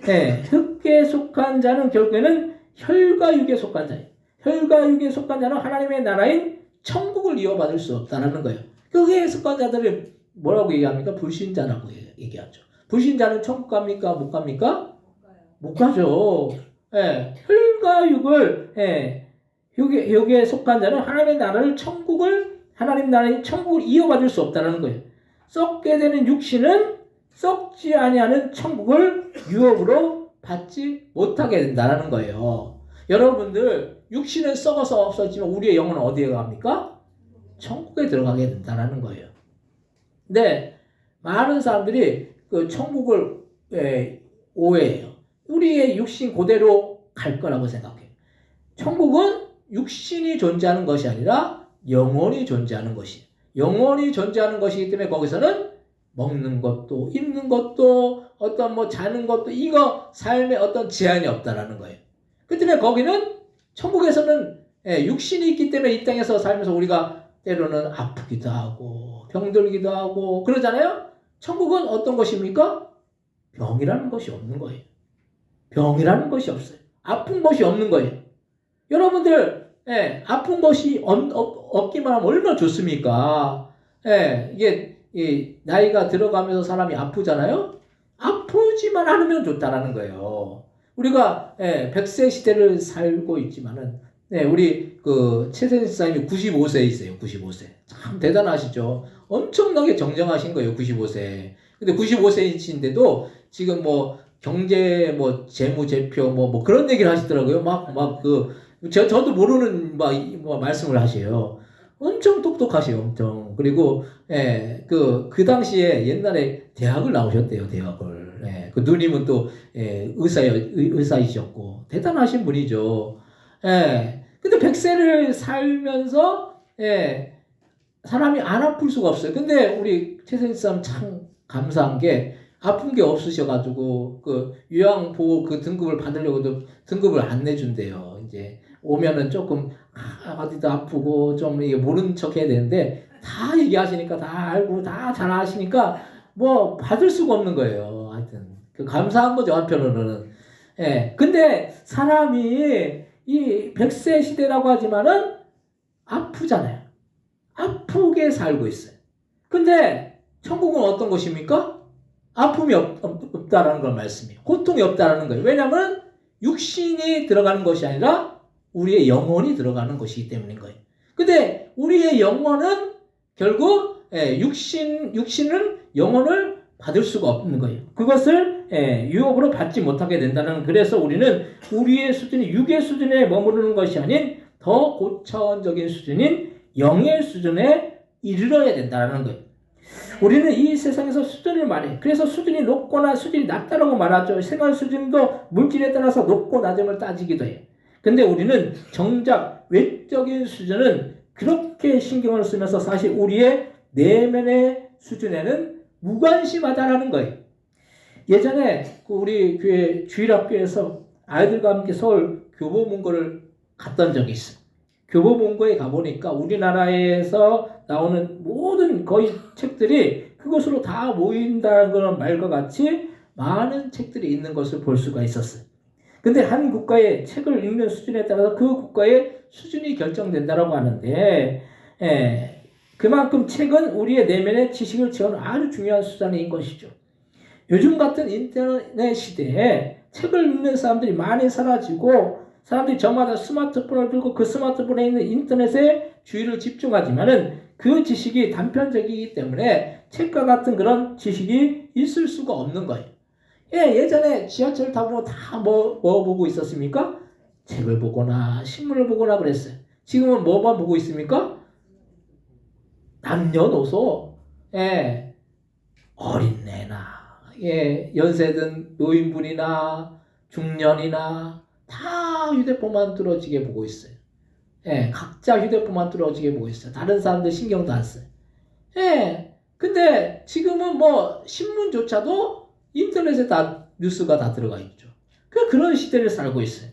흙에 속한 자는 결국에는 혈과 육에 속한 자예요. 혈과 육에 속한 자는 하나님의 나라인 천국을 이어받을 수 없다는 거예요. 흙에 속한 자들을 뭐라고 얘기합니까? 불신자라고 얘기하죠. 불신자는 천국 갑니까? 못 갑니까? 못 가죠. 혈과 육을 흙에 속한 자는 하나님의 나라를 하나님 나라의 천국을 이어받을 수 없다는 거예요. 썩게 되는 육신은 썩지 아니하는 천국을 유업으로 받지 못하게 된다는 거예요. 여러분들 육신은 썩어서 없어지면 우리의 영혼은 어디에 갑니까? 천국에 들어가게 된다는 거예요. 근데 많은 사람들이 그 천국을 오해해요. 우리의 육신 그대로 갈 거라고 생각해요. 천국은 육신이 존재하는 것이 아니라 영혼이 존재하는 것이에요. 영혼이 존재하는 것이기 때문에 거기서는 먹는 것도 입는 것도 어떤 뭐 자는 것도 이거 삶에 어떤 제한이 없다라는 거예요. 그 때문에 거기는 천국에서는 육신이 있기 때문에 이 땅에서 살면서 우리가 때로는 아프기도 하고 병들기도 하고 그러잖아요. 천국은 어떤 것입니까? 병이라는 것이 없는 거예요. 병이라는 것이 없어요. 아픈 것이 없는 거예요. 여러분들 아픈 것이 없기만 하면 얼마나 좋습니까? 이게 나이가 들어가면서 사람이 아프잖아요. 아프지만 않으면 좋다라는 거예요. 우리가 100세 시대를 살고 있지만은 우리 그 최선희 집사님이 95세이세요. 95세. 참 대단하시죠. 엄청나게 정정하신 거예요. 95세. 근데 95세이신데도 지금 뭐 경제 뭐 재무제표 뭐 그런 얘기를 하시더라고요. 저도 모르는 뭐 말씀을 하세요. 엄청 똑똑하세요. 엄청. 그리고 그 당시에 옛날에 대학을 나오셨대요. 대학을. 그 누님은 또 의사이셨고 대단하신 분이죠. 근데 100세를 살면서 사람이 안 아플 수가 없어요. 근데 우리 최선희 쌤 참 감사한 게 아픈 게 없으셔가지고 그 요양보호 그 등급을 받으려고도 등급을 안 내준대요. 이제 오면은 조금 어디도 아프고 좀 이게 모른 척 해야 되는데 다 얘기하시니까 다 알고 다 잘 아시니까 뭐 받을 수가 없는 거예요. 하여튼 그 감사한 거죠 한편으로는. 근데 사람이 이 100세 시대라고 하지만은 아프잖아요. 아프게 살고 있어요. 근데 천국은 어떤 것입니까? 아픔이 없다라는 걸 말씀이에요. 고통이 없다라는 거예요. 왜냐하면 육신이 들어가는 것이 아니라 우리의 영혼이 들어가는 것이기 때문인 거예요. 근데 우리의 영혼은 결국 육신은 영혼을 받을 수가 없는 거예요. 그것을 유업으로 받지 못하게 된다는. 그래서 우리는 우리의 수준이 육의 수준에 머무르는 것이 아닌 더 고차원적인 수준인 영의 수준에 이르러야 된다는 거예요. 우리는 이 세상에서 수준을 말해. 그래서 수준이 높거나 수준이 낮다라고 말하죠. 생활 수준도 물질에 따라서 높고 낮음을 따지기도 해요. 근데 우리는 정작 외적인 수준은 그렇게 신경을 쓰면서 사실 우리의 내면의 수준에는 무관심하다라는 거예요. 예전에 우리 교회 주일학교에서 아이들과 함께 서울 교보문고를 갔던 적이 있어요. 교보문고에 가보니까 우리나라에서 나오는 모든 거의 책들이 그곳으로 다 모인다는 그런 말과 같이 많은 책들이 있는 것을 볼 수가 있었어요. 근데 한 국가의 책을 읽는 수준에 따라서 그 국가의 수준이 결정된다고 하는데 그만큼 책은 우리의 내면의 지식을 채우는 아주 중요한 수단인 것이죠. 요즘 같은 인터넷 시대에 책을 읽는 사람들이 많이 사라지고 사람들이 저마다 스마트폰을 들고 그 스마트폰에 있는 인터넷에 주의를 집중하지만은 그 지식이 단편적이기 때문에 책과 같은 그런 지식이 있을 수가 없는 거예요. 예전에 지하철 타고 다 뭐 보고 있었습니까? 책을 보거나 신문을 보거나 그랬어요. 지금은 뭐만 보고 있습니까? 남녀노소, 어린애나, 연세든 노인분이나 중년이나 다 휴대폰만 뚫어지게 보고 있어요. 예, 각자 휴대폰만 뚫어지게 보고 있어요. 다른 사람들 신경도 안 써요. 예, 근데 지금은 뭐 신문조차도 인터넷에 다 뉴스가 다 들어가 있죠. 그런 시대를 살고 있어요.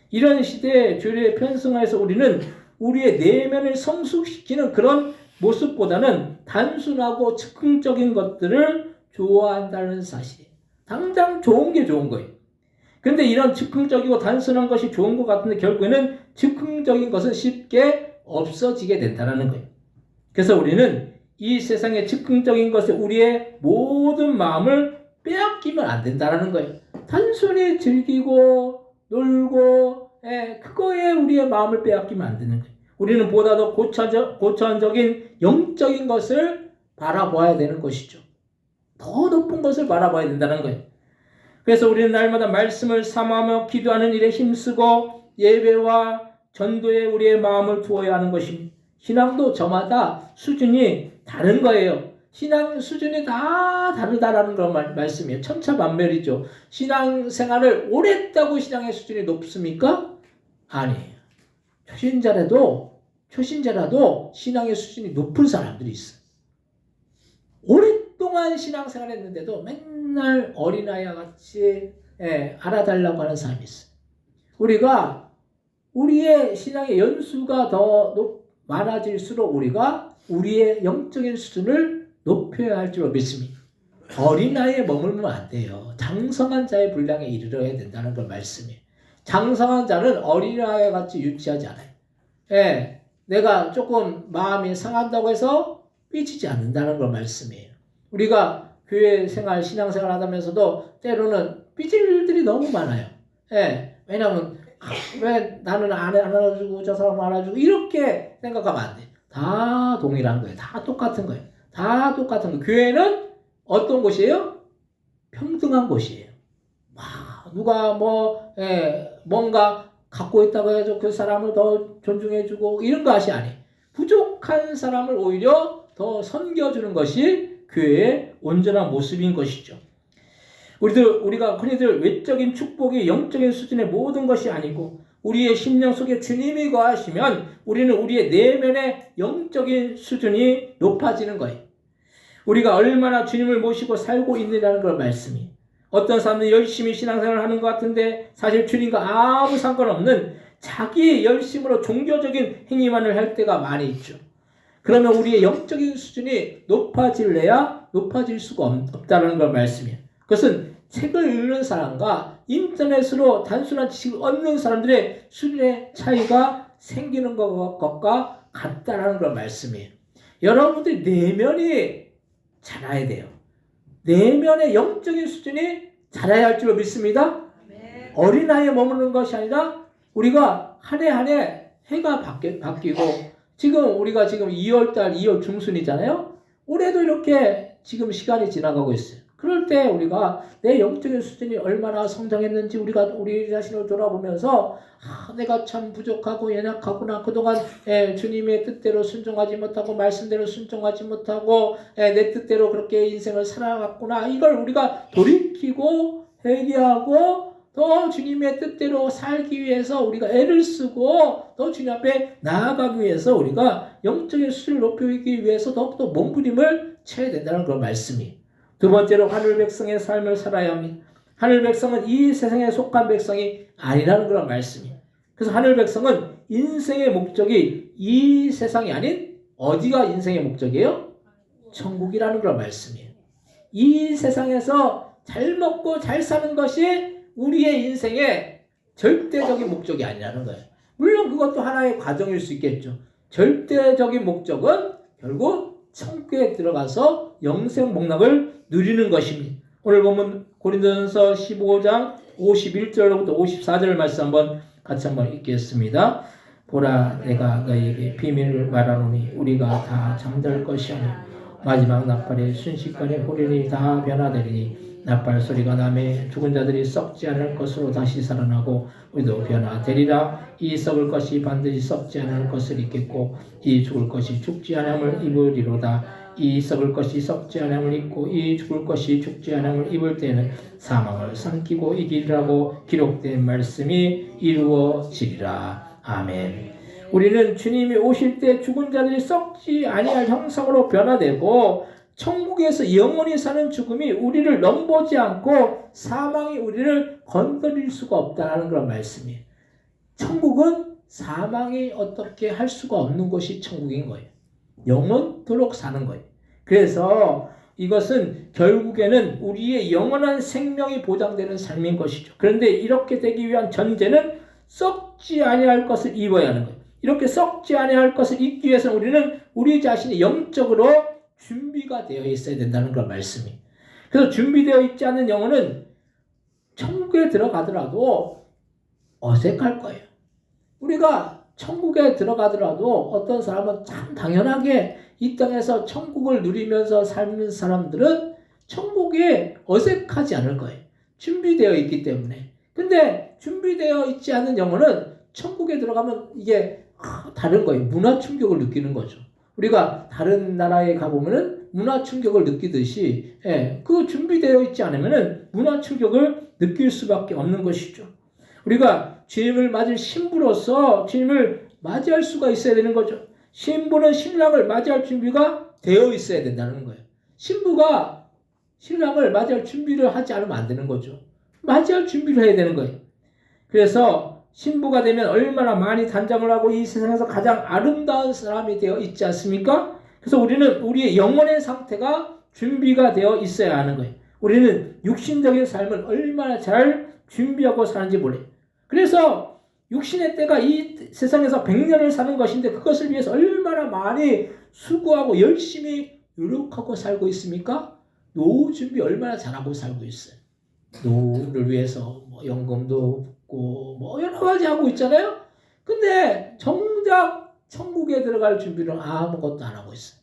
이런 시대에 죄의 편승하에서 우리는 우리의 내면을 성숙시키는 그런 모습보다는 단순하고 즉흥적인 것들을 좋아한다는 사실이에요. 당장 좋은 게 좋은 거예요. 그런데 이런 즉흥적이고 단순한 것이 좋은 것 같은데 결국에는 즉흥적인 것은 쉽게 없어지게 된다는 거예요. 그래서 우리는 이 세상의 즉흥적인 것에 우리의 모든 마음을 빼앗기면 안 된다는 거예요. 단순히 즐기고 놀고 그거에 우리의 마음을 빼앗기면 안 되는 거예요. 우리는 보다 더 고차원적인 영적인 것을 바라봐야 되는 것이죠. 더 높은 것을 바라봐야 된다는 거예요. 그래서 우리는 날마다 말씀을 사모하며 기도하는 일에 힘쓰고 예배와 전도에 우리의 마음을 두어야 하는 것입니다. 신앙도 저마다 수준이 다른 거예요. 신앙 수준이 다 다르다라는 그런 말씀이에요. 천차만별이죠. 신앙생활을 오래 했다고 신앙의 수준이 높습니까? 아니에요. 초신자라도 신앙의 수준이 높은 사람들이 있어요. 오랫동안 신앙생활 했는데도 맨날 어린아이와 같이 알아달라고 하는 사람이 있어요. 우리가 우리의 신앙의 연수가 더 많아질수록 우리가 우리의 영적인 수준을 높여야 할 줄 믿습니다. 어린아이에 머물면 안 돼요. 장성한 자의 분량에 이르러야 된다는 걸 말씀이에요. 장성한 자는 어린아이와 같이 유치하지 않아요. 내가 조금 마음이 상한다고 해서 삐지지 않는다는 걸 말씀이에요. 우리가 교회 생활, 신앙생활 하면서도 때로는 삐질 일들이 너무 많아요. 왜냐하면 왜 나는 안 알아주고 저 사람은 알아주고 이렇게 생각하면 안 돼. 다 동일한 거예요. 다 똑같은 거예요. 다 똑같은 거예요. 교회는 어떤 곳이에요? 평등한 곳이에요. 누가 뭔가 갖고 있다고 해서 그 사람을 더 존중해주고 이런 것이 아니에요. 부족한 사람을 오히려 더 섬겨주는 것이 교회의 온전한 모습인 것이죠. 우리가 흔히들 외적인 축복이 영적인 수준의 모든 것이 아니고 우리의 심령 속에 주님이 거하시면 우리는 우리의 내면의 영적인 수준이 높아지는 거예요. 우리가 얼마나 주님을 모시고 살고 있느냐는 걸 말씀이. 어떤 사람들이 열심히 신앙생활을 하는 것 같은데 사실 주님과 아무 상관없는 자기의 열심으로 종교적인 행위만을 할 때가 많이 있죠. 그러면 우리의 영적인 수준이 높아질래야 높아질 수가 없다는 걸 말씀이에요. 그것은 책을 읽는 사람과 인터넷으로 단순한 지식을 얻는 사람들의 수준의 차이가 생기는 것과 같다는 걸 말씀이에요. 여러분들이 내면이 자라야 돼요. 내면의 영적인 수준이 자라야 할 줄 믿습니다. 어린아이에 머무는 것이 아니라 우리가 한 해 한 해 해가 바뀌고 우리가 지금 2월달 2월 중순이잖아요. 올해도 이렇게 지금 시간이 지나가고 있어요. 그럴 때 우리가 내 영적인 수준이 얼마나 성장했는지 우리 자신을 돌아보면서 내가 참 부족하고 연약하구나. 그동안 주님의 뜻대로 순종하지 못하고 말씀대로 순종하지 못하고 내 뜻대로 그렇게 인생을 살아갔구나. 이걸 우리가 돌이키고 회개하고 더 주님의 뜻대로 살기 위해서 우리가 애를 쓰고 더 주님 앞에 나아가기 위해서 우리가 영적인 수준을 높이기 위해서 더욱더 몸부림을 쳐야 된다는 그런 말씀이. 두 번째로 하늘 백성의 삶을 살아야 합니다. 하늘 백성은 이 세상에 속한 백성이 아니라는 그런 말씀이에요. 그래서 하늘 백성은 인생의 목적이 이 세상이 아닌 어디가 인생의 목적이에요? 천국이라는 그런 말씀이에요. 이 세상에서 잘 먹고 잘 사는 것이 우리의 인생의 절대적인 목적이 아니라는 거예요. 물론 그것도 하나의 과정일 수 있겠죠. 절대적인 목적은 결국 천국에 들어가서 영생 복락을 누리는 것입니다. 오늘 보면 고린도전서 15장 51절부터 54절 말씀 같이 한번 읽겠습니다. 보라 내가 너희에게 비밀을 말하노니 우리가 다 잠들 것이 아니요 마지막 나팔에 순식간에 호련히 다 변화되리니 나팔 소리가 나매 죽은 자들이 썩지 않을 것으로 다시 살아나고 우리도 변화되리라. 이 썩을 것이 반드시 썩지 않을 것을 입겠고 이 죽을 것이 죽지 않음을 입으리로다. 이 썩을 것이 썩지 않음을 입고 이 죽을 것이 죽지 않음을 입을 때는 사망을 삼키고 이기리라고 기록된 말씀이 이루어지리라. 아멘. 우리는 주님이 오실 때 죽은 자들이 썩지 아니할 형상으로 변화되고 천국에서 영원히 사는 죽음이 우리를 넘보지 않고 사망이 우리를 건드릴 수가 없다는 그런 말씀이에요. 천국은 사망이 어떻게 할 수가 없는 곳이 천국인 거예요. 영원토록 사는 거예요. 그래서 이것은 결국에는 우리의 영원한 생명이 보장되는 삶인 것이죠. 그런데 이렇게 되기 위한 전제는 썩지 아니할 것을 입어야 하는 거예요. 이렇게 썩지 아니할 것을 입기 위해서는 우리는 우리 자신이 영적으로 준비가 되어 있어야 된다는 그런 말씀이. 그래서 준비되어 있지 않은 영혼은 천국에 들어가더라도 어색할 거예요. 우리가 천국에 들어가더라도 어떤 사람은 참 당연하게 이 땅에서 천국을 누리면서 삶는 사람들은 천국에 어색하지 않을 거예요. 준비되어 있기 때문에. 근데 준비되어 있지 않은 영혼은 천국에 들어가면 이게 다른 거예요. 문화 충격을 느끼는 거죠. 우리가 다른 나라에 가보면은 문화 충격을 느끼듯이, 그 준비되어 있지 않으면은 문화 충격을 느낄 수밖에 없는 것이죠. 우리가 주님을 맞을 신부로서 주님을 맞이할 수가 있어야 되는 거죠. 신부는 신랑을 맞이할 준비가 되어 있어야 된다는 거예요. 신부가 신랑을 맞이할 준비를 하지 않으면 안 되는 거죠. 맞이할 준비를 해야 되는 거예요. 그래서 신부가 되면 얼마나 많이 단장을 하고 이 세상에서 가장 아름다운 사람이 되어 있지 않습니까? 그래서 우리는 우리의 영혼의 상태가 준비가 되어 있어야 하는 거예요. 우리는 육신적인 삶을 얼마나 잘 준비하고 사는지 몰라요. 그래서 육신의 때가 이 세상에서 100년을 사는 것인데 그것을 위해서 얼마나 많이 수고하고 열심히 노력하고 살고 있습니까? 노후 준비 얼마나 잘하고 살고 있어요. 노후를 위해서 연금도 붙고 여러 가지 하고 있잖아요. 근데 정작 천국에 들어갈 준비는 아무것도 안 하고 있어요.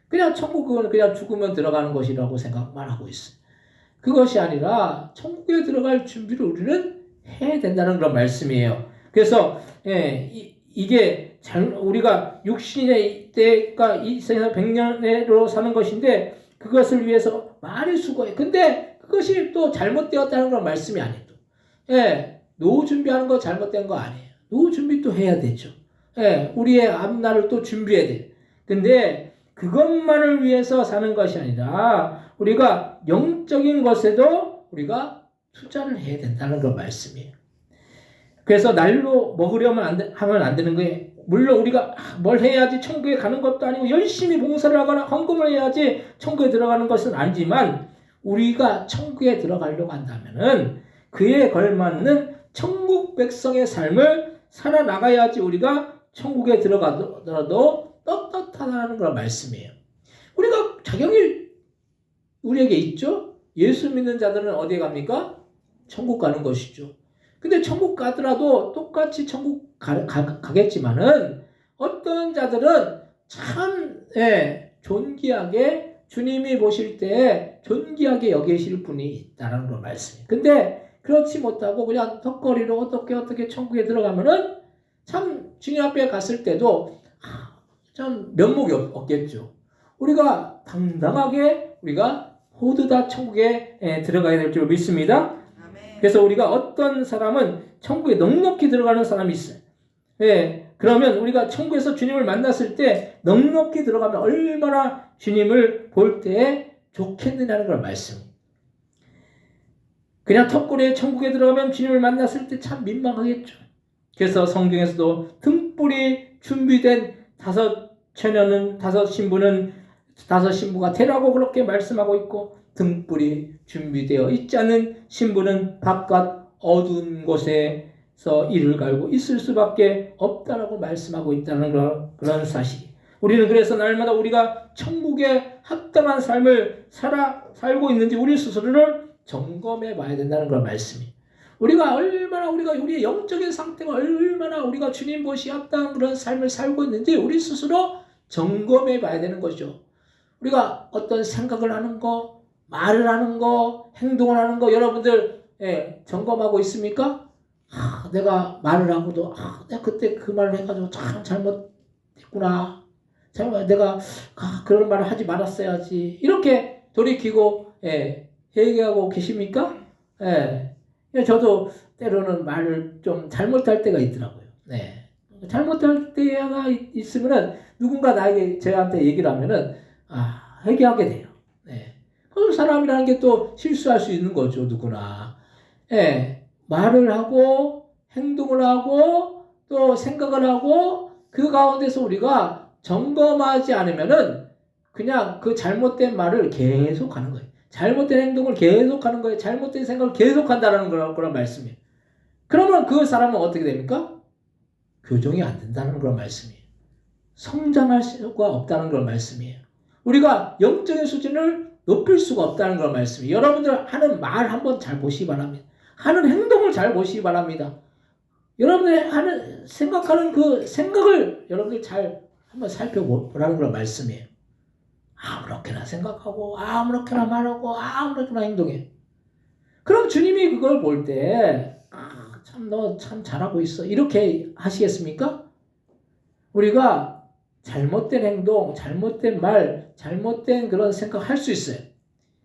그냥 천국은 그냥 죽으면 들어가는 것이라고 생각만 하고 있어요. 그것이 아니라 천국에 들어갈 준비를 우리는 해야 된다는 그런 말씀이에요. 그래서 이게 우리가 육신의 때가 이 세상 100년으로 사는 것인데 그것을 위해서 많이 수고해. 근데 그것이 또 잘못되었다는 그런 말씀이 아니에요. 노후 준비하는 거 잘못된 거 아니에요. 노후 준비 또 해야 되죠. 우리의 앞날을 또 준비해야 돼요. 근데 그것만을 위해서 사는 것이 아니라 우리가 영적인 것에도 우리가 투자를 해야 된다는 그런 말씀이에요. 그래서 날로 먹으려면 하면 안 되는 거예요. 물론 우리가 뭘 해야지 천국에 가는 것도 아니고 열심히 봉사를 하거나 헌금을 해야지 천국에 들어가는 것은 아니지만 우리가 천국에 들어가려고 한다면은 그에 걸맞는 천국 백성의 삶을 살아나가야지 우리가 천국에 들어가더라도 떳떳하다는 그런 말씀이에요. 우리가 자격이 우리에게 있죠? 예수 믿는 자들은 어디에 갑니까? 천국 가는 것이죠. 근데 천국 가더라도 똑같이 천국 가겠지만은 어떤 자들은 참 존귀하게 주님이 보실 때 존귀하게 여기실 분이 있다는 그런 말씀이에요. 근데 그렇지 못하고 그냥 턱걸이로 어떻게 천국에 들어가면은 참 주님 앞에 갔을 때도 참 면목이 없겠죠. 우리가 당당하게 우리가 모두 다 천국에 들어가야 될 줄 믿습니다. 그래서 우리가 어떤 사람은 천국에 넉넉히 들어가는 사람이 있어요. 그러면 우리가 천국에서 주님을 만났을 때 넉넉히 들어가면 얼마나 주님을 볼 때 좋겠느냐는 걸 말씀. 그냥 턱걸이에 천국에 들어가면 주님을 만났을 때 참 민망하겠죠. 그래서 성경에서도 등불이 준비된 5처녀는 5신부가 되라고 그렇게 말씀하고 있고 등불이 준비되어 있지 않은 신부는 바깥 어두운 곳에서 이를 갈고 있을 수밖에 없다라고 말씀하고 있다는 그런 사실. 우리는 그래서 날마다 우리가 천국에 합당한 삶을 살고 있는지 우리 스스로를 점검해 봐야 된다는 그런 말씀이. 우리가 우리의 영적인 상태가 얼마나 우리가 주님 보시 합당한 그런 삶을 살고 있는지 우리 스스로 점검해 봐야 되는 거죠. 우리가 어떤 생각을 하는 거, 말을 하는 거, 행동을 하는 거 여러분들 점검하고 있습니까? 내가 말을 하고도 내가 그때 그 말을 해가지고 참 잘못했구나. 내가 그런 말을 하지 말았어야지. 이렇게 돌이키고 회개하고 계십니까? 저도 때로는 말을 좀 잘못할 때가 있더라고요. 잘못할 때가 있으면은 누군가 저한테 얘기를 하면은 회개하게 돼요. 그 사람이라는 게 또 실수할 수 있는 거죠, 누구나. 말을 하고 행동을 하고 또 생각을 하고 그 가운데서 우리가 점검하지 않으면은 그냥 그 잘못된 말을 계속하는 거예요. 잘못된 행동을 계속하는 거예요. 잘못된 생각을 계속한다는 그런 말씀이에요. 그러면 그 사람은 어떻게 됩니까? 교정이 안 된다는 그런 말씀이에요. 성장할 수가 없다는 그런 말씀이에요. 우리가 영적인 수준을 높일 수가 없다는 그런 말씀이에요. 여러분들 하는 말 한번 잘 보시기 바랍니다. 하는 행동을 잘 보시기 바랍니다. 여러분의 생각하는 그 생각을 여러분들 잘 한번 살펴보라는 그런 말씀이에요. 아무렇게나 생각하고 아무렇게나 말하고 아무렇게나 행동해. 그럼 주님이 그걸 볼 때 너 참 잘하고 있어 이렇게 하시겠습니까? 우리가 잘못된 행동, 잘못된 말, 잘못된 그런 생각 할 수 있어요.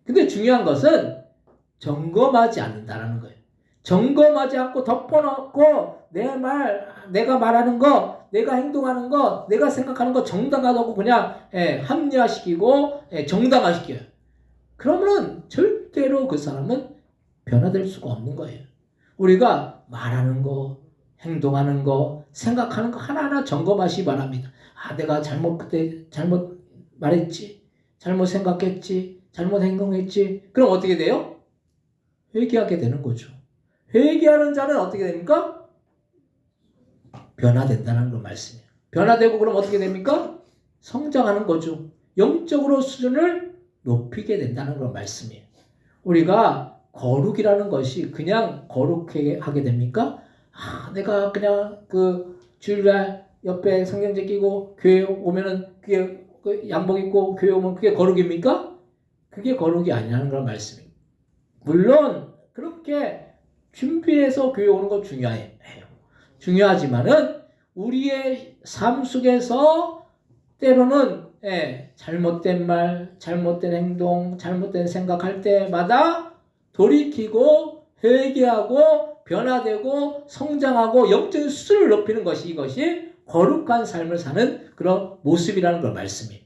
근데 중요한 것은 점검하지 않는다는 거예요. 점검하지 않고 덮어놓고 내가 말하는 거, 내가 행동하는 거, 내가 생각하는 거 정당하다고 그냥 합리화시키고 정당화시켜요. 그러면 절대로 그 사람은 변화될 수가 없는 거예요. 우리가 말하는 거, 행동하는 거, 생각하는 거 하나하나 점검하시기 바랍니다. 내가 그때 잘못 말했지, 잘못 생각했지, 잘못 행동했지. 그럼 어떻게 돼요? 회개하게 되는 거죠. 회개하는 자는 어떻게 됩니까? 변화된다는 그 말씀이에요. 변화되고 그럼 어떻게 됩니까? 성장하는 거죠. 영적으로 수준을 높이게 된다는 그런 말씀이에요. 우리가 거룩이라는 것이 그냥 거룩하게 하게 됩니까? 내가 그냥 그 주일날 옆에 성경책 끼고 교회 오면은 그게 양복 입고 교회 오면 그게 거룩입니까? 그게 거룩이 아니라는 그런 말씀이에요. 물론 그렇게 준비해서 교회 오는 거 중요해요. 중요하지만은 우리의 삶 속에서 때로는 잘못된 말, 잘못된 행동, 잘못된 생각할 때마다 돌이키고 회개하고 변화되고 성장하고 영적인 수준을 높이는 것이 이것이 거룩한 삶을 사는 그런 모습이라는 걸 말씀이에요.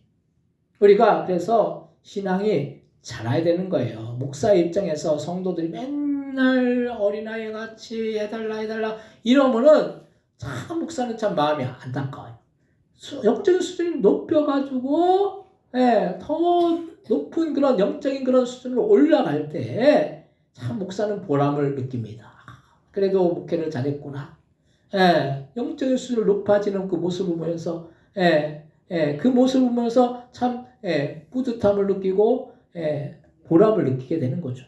우리가 그래서 신앙이 자라야 되는 거예요. 목사의 입장에서 성도들이 맨날 어린아이 같이 해달라 이러면은 참 목사는 참 마음이 안타까워요. 영적인 수준이 높여가지고 더 높은 그런 영적인 그런 수준으로 올라갈 때 참 목사는 보람을 느낍니다. 그래도 목회를 잘했구나. 영적인 수준을 높아지는 그 모습을 보면서 그 모습을 보면서 참 뿌듯함을 느끼고 보람을 느끼게 되는 거죠.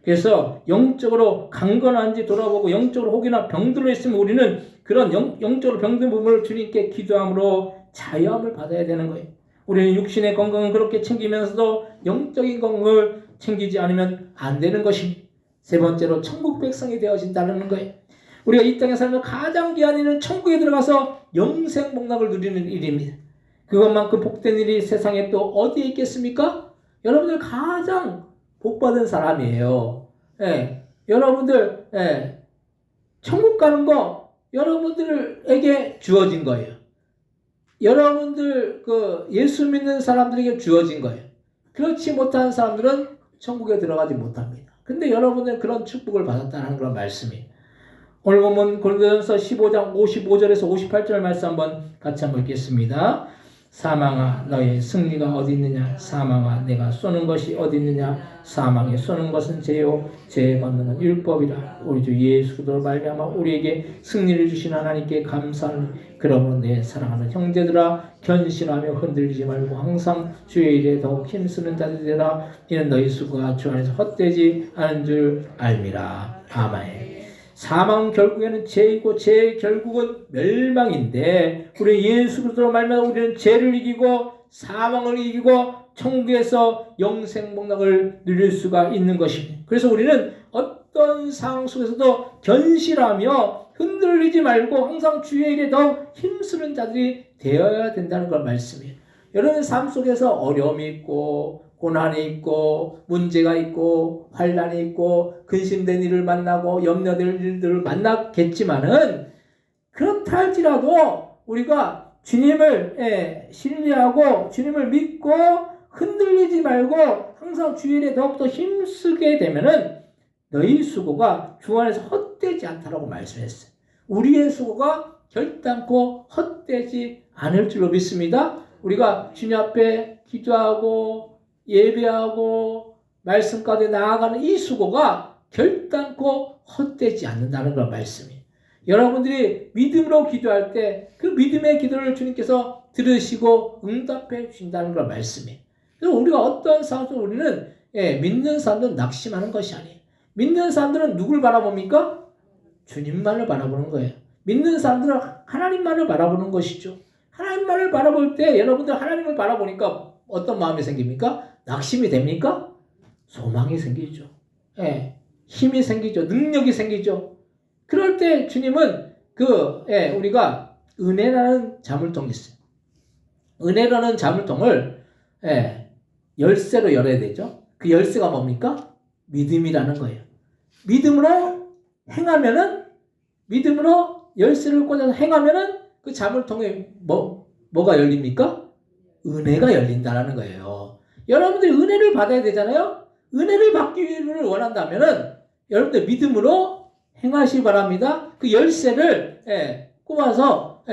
그래서 영적으로 강건한지 돌아보고 영적으로 혹이나 병들어 있으면 우리는 그런 영적으로 병든 부분을 주님께 기도함으로 자유함을 받아야 되는 거예요. 우리는 육신의 건강은 그렇게 챙기면서도 영적인 건강을 챙기지 않으면 안 되는 것입니다. 세 번째로 천국 백성이 되어진다는 거예요. 우리가 이 땅에 살면 가장 귀한 일은 천국에 들어가서 영생 복락을 누리는 일입니다. 그것만큼 복된 일이 세상에 또 어디에 있겠습니까? 여러분들 가장 복받은 사람이에요. 여러분들 천국 가는 거 여러분들에게 주어진 거예요. 여러분들 예수 믿는 사람들에게 주어진 거예요. 그렇지 못한 사람들은 천국에 들어가지 못합니다. 근데 여러분은 그런 축복을 받았다는 그런 말씀이에요. 오늘 보면 고린도전서 15장 55절에서 58절 말씀 한번 같이 한번 읽겠습니다. 사망아 너의 승리가 어디 있느냐? 사망아 내가 쏘는 것이 어디 있느냐? 사망에 쏘는 것은 죄요 죄의 권능은 율법이라. 우리 주 예수 그리스도로 말미암아 우리에게 승리를 주신 하나님께 감사하니 그러므로 내 사랑하는 형제들아 견신하며 흔들리지 말고 항상 주의 일에 더욱 힘쓰는 자들이 되라. 이는 너희 수고가 주 안에서 헛되지 않은 줄 알미라. 아멘. 사망은 결국에는 죄이고 죄의 결국은 멸망인데 우리 예수 그리스도로 말미암아 우리는 죄를 이기고 사망을 이기고 천국에서 영생 복락을 누릴 수가 있는 것입니다. 그래서 우리는 어떤 상황 속에서도 견실하며 흔들리지 말고 항상 주의 일에 더욱 힘쓰는 자들이 되어야 된다는 걸 말씀이에요. 여러분 삶 속에서 어려움이 있고 고난이 있고 문제가 있고 환난이 있고 근심된 일을 만나고 염려될 일들을 만나겠지만은 그렇다 할지라도 우리가 주님을 신뢰하고 주님을 믿고 흔들리지 말고 항상 주의 일에 더욱더 힘쓰게 되면은 너희 수고가 주 안에서 헛되지 않다라고 말씀했어요. 우리의 수고가 결단코 헛되지 않을 줄로 믿습니다. 우리가 주님 앞에 기도하고 예배하고 말씀 가운데 나아가는 이 수고가 결단코 헛되지 않는다는 걸 말씀이에요. 여러분들이 믿음으로 기도할 때 그 믿음의 기도를 주님께서 들으시고 응답해 주신다는 걸 말씀이에요. 그래서 우리가 어떤 상황에서 우리는 믿는 사람들은 낙심하는 것이 아니에요. 믿는 사람들은 누굴 바라봅니까? 주님만을 바라보는 거예요. 믿는 사람들은 하나님만을 바라보는 것이죠. 하나님만을 바라볼 때 여러분들 하나님을 바라보니까 어떤 마음이 생깁니까? 낙심이 됩니까? 소망이 생기죠. 힘이 생기죠. 능력이 생기죠. 그럴 때 주님은 우리가 은혜라는 자물통이 있어요. 은혜라는 자물통을 열쇠로 열어야 되죠. 그 열쇠가 뭡니까? 믿음이라는 거예요. 믿음으로 행하면은 믿음으로 열쇠를 꽂아서 행하면은 그 자물통에 뭐가 열립니까? 은혜가 열린다는 거예요. 여러분들이 은혜를 받아야 되잖아요. 은혜를 받기를 원한다면은 여러분들 믿음으로 행하시기 바랍니다. 그 열쇠를 꼽아서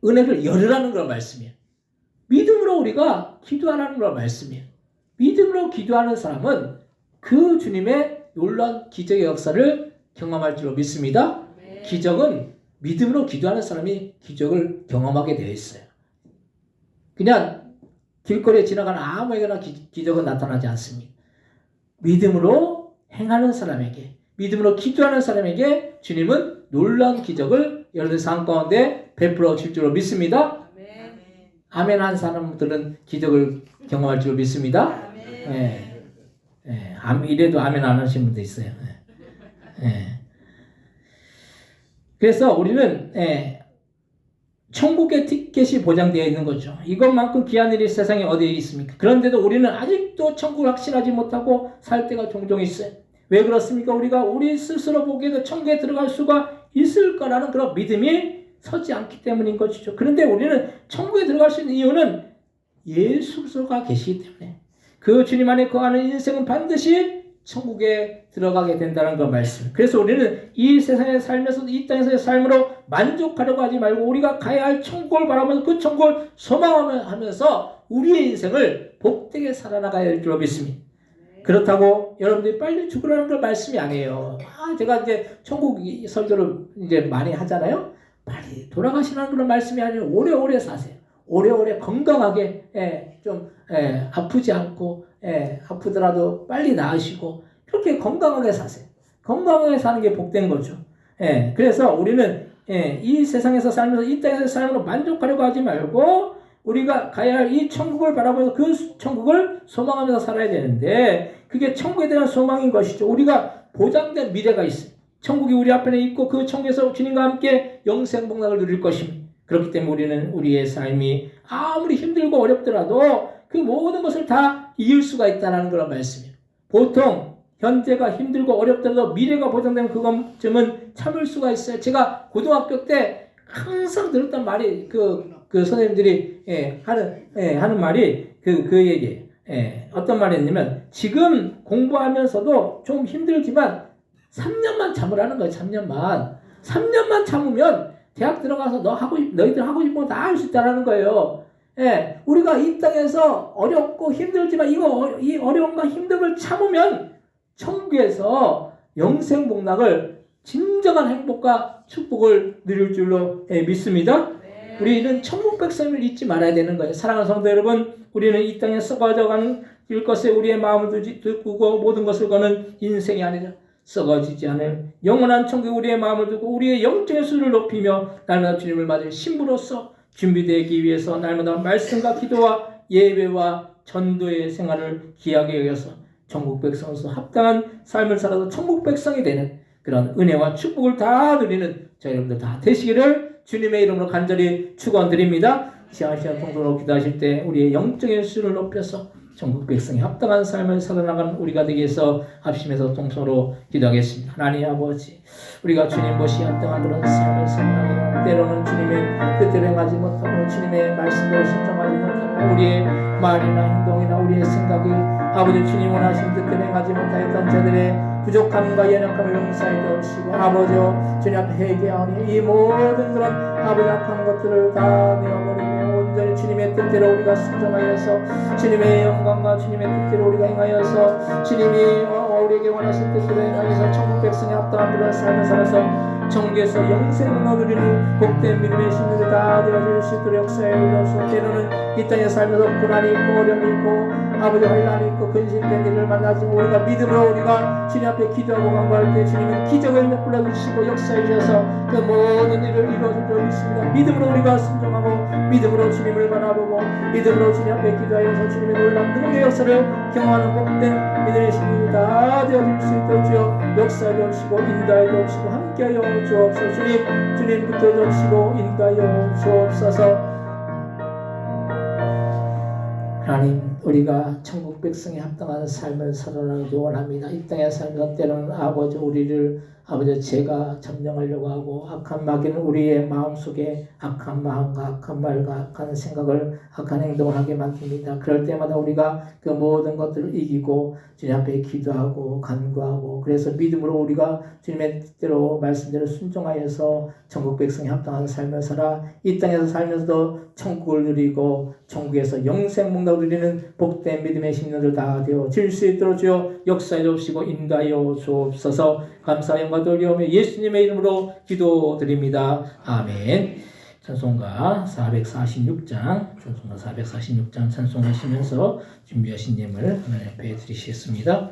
은혜를 열으라는 걸 말씀이에요. 믿음으로 우리가 기도하라는 걸 말씀이에요. 믿음으로 기도하는 사람은 그 주님의 놀라운 기적의 역사를 경험할 줄로 믿습니다. 기적은 믿음으로 기도하는 사람이 기적을 경험하게 되어 있어요. 그냥 길거리에 지나가는 아무에게나 기적은 나타나지 않습니다. 믿음으로 행하는 사람에게, 믿음으로 기도하는 사람에게 주님은 놀라운 기적을 여러분 삶 가운데 베풀어 줄 줄로 믿습니다. 아멘 한 사람들은 기적을 경험할 줄로 믿습니다. 이래도 아멘 안 하시는 분도 있어요. 그래서 우리는 천국의 티켓이 보장되어 있는 거죠. 이것만큼 귀한 일이 세상에 어디에 있습니까? 그런데도 우리는 아직도 천국을 확신하지 못하고 살 때가 종종 있어요. 왜 그렇습니까? 우리가 우리 스스로 보기에도 천국에 들어갈 수가 있을 거라는 그런 믿음이 서지 않기 때문인 것이죠. 그런데 우리는 천국에 들어갈 수 있는 이유는 예수 그리스도가 계시기 때문에 그 주님 안에 거하는 인생은 반드시 천국에 들어가게 된다는 그 말씀. 그래서 우리는 이 세상에 살면서 이 땅에서의 삶으로 만족하려고 하지 말고 우리가 가야 할 천국을 바라보면서 그 천국을 소망하면서 우리의 인생을 복되게 살아나가야 할 줄로 믿습니다. 그렇다고 여러분들이 빨리 죽으라는 걸 말씀이 아니에요. 제가 이제 천국 설교를 이제 많이 하잖아요. 빨리 돌아가시라는 그런 말씀이 아니에요. 오래오래 사세요. 오래오래 건강하게 아프지 않고 아프더라도 빨리 나으시고 그렇게 건강하게 사세요. 건강하게 사는 게 복된 거죠. 그래서 우리는 이 세상에서 살면서 이 땅에서 삶으로 만족하려고 하지 말고 우리가 가야 할 이 천국을 바라보면서 그 천국을 소망하면서 살아야 되는데 그게 천국에 대한 소망인 것이죠. 우리가 보장된 미래가 있어요. 천국이 우리 앞에 있고 그 천국에서 주님과 함께 영생 복락을 누릴 것입니다. 그렇기 때문에 우리는 우리의 삶이 아무리 힘들고 어렵더라도 그 모든 것을 다 이길 수가 있다는 그런 말씀이에요. 보통 현재가 힘들고 어렵더라도 미래가 보장되면 그것쯤은 참을 수가 있어요. 제가 고등학교 때 항상 들었던 말이 그 선생님들이 하는 말이 그 얘기예요. 어떤 말이었냐면 지금 공부하면서도 좀 힘들지만 3년만 참으라는 거예요. 3년만 참으면 대학 들어가서 너희들 하고 싶은 거 다 할 수 있다는 거예요. 우리가 이 땅에서 어렵고 힘들지만 이 어려움과 힘듦을 참으면 천국에서 영생 복락을 진정한 행복과 축복을 누릴 줄로 믿습니다. 우리는 천국 백성을 잊지 말아야 되는 거예요. 사랑하는 성도 여러분, 우리는 이 땅에 썩어져가는 것에 우리의 마음을 두고 모든 것을 거는 인생이 아니라 썩어지지 않을 영원한 천국에 우리의 마음을 두고 우리의 영적인 수를 높이며 날마다 주님을 맞을 신부로서 준비되기 위해서 날마다 말씀과 기도와 예배와 전도의 생활을 귀하게 여겨서 천국 백성으로서 합당한 삶을 살아서 천국 백성이 되는 그런 은혜와 축복을 다 누리는 저 여러분들 다 되시기를 주님의 이름으로 간절히 축원드립니다. 시간 통독으로 기도하실 때 우리의 영적인 수를 높여서 천국 백성이 합당한 삶을 살아나가는 우리가 되기 위해서 합심해서 통성으로 기도하겠습니다. 하나님 아버지, 우리가 주님 못이 합당한 그런 삶을 살아나가는 때로는 주님의 뜻대로 행하지 못하고 주님의 말씀대로 순종하지 못하고 우리의 말이나 행동이나 우리의 생각이 아버지 주님 원하신 뜻대로 행하지 못하였던 저들의 부족함과 연약함을 용서해 주시고 아버지 주님 앞에 회개하오니 이 모든 그런 아버지 악한 것들을 다 내어버리고 온전히 주님의 뜻대로 우리가 순종하여서 주님의 영광과 주님의 뜻대로 우리가 행하여서 주님이 우리에게 원하신 뜻대로 행하여서 천국 백성에 합당한 그런 삶을 살아서 천국에서 영생을 누리니 복된 믿음의 신들이 다 되어질 수 있도록 역사해 주옵소서. 때로는 이 땅에 살면서 고난이 있고 어려움이 있고 아버지 환난이 있고 근심된 일을 만나지만 우리가 믿음으로 우리가 주님 앞에 기도하고 간구할 때 주님은 기적을 베풀어 주시고 역사해 주셔서 그 모든 일을 이루어 주려 있습니다. 믿음으로 우리가 순종하고 믿음으로 주님을 바라보고 믿음으로 주님 앞에 기도하여서 주님의 놀라운 능력의 역사를 경험하는 복된 믿음의 신들이 다 되어질 수 있도록 주여 역사해 주시고 인도하여 주시고 함께하여 주옵소서. 주님 붙들어 주시고 인도하여 주옵소서. 하나님, 우리가 천국 백성에 합당한 삶을 살아나기 원합니다. 이 땅에 살면서 때로는 아버지 우리를 아버지 죄가 점령하려고 하고 악한 마귀는 우리의 마음속에 악한 마음과 악한 말과 악한 생각을 악한 행동을 하게 만듭니다. 그럴 때마다 우리가 그 모든 것들을 이기고 주님 앞에 기도하고 간구하고 그래서 믿음으로 우리가 주님의 뜻대로 말씀대로 순종하여서 천국 백성에 합당한 삶을 살아 이 땅에서 살면서도 천국을 누리고 천국에서 영생 목락을 누리는 복된 믿음의 신령들 다 되어 질 수 있도록 주여 역사해 주옵시고 인도하여 주옵소서. 감사 영광 돌리오며 예수님의 이름으로 기도드립니다. 아멘. 찬송가 446장 찬송하시면서 준비하신 예물 하나님 앞에 드리시겠습니다.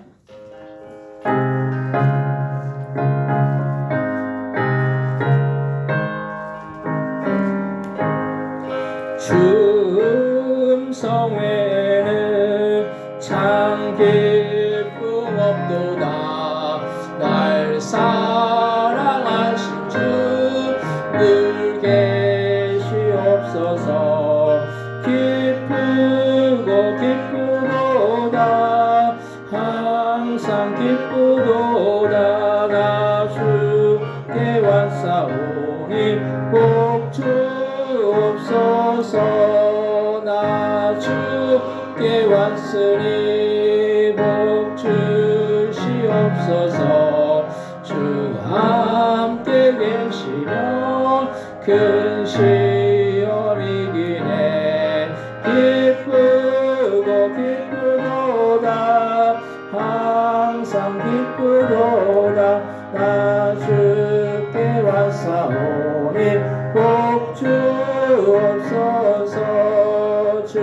충성회는 참 기쁨 없도다. 날 사랑하신 주 늘 계시옵소서. 기쁘고 기쁘도다. 항상 기쁘도다. 나 주께 왔사오니 복 주옵소서. 나 주께 왔으니 복 주시옵소서. 주 함께 계시며 큰 시험이 기네. 기쁘고 기쁘도다. 항상 기쁘도다. 나 주께 왔사오니 복 주옵소서. 주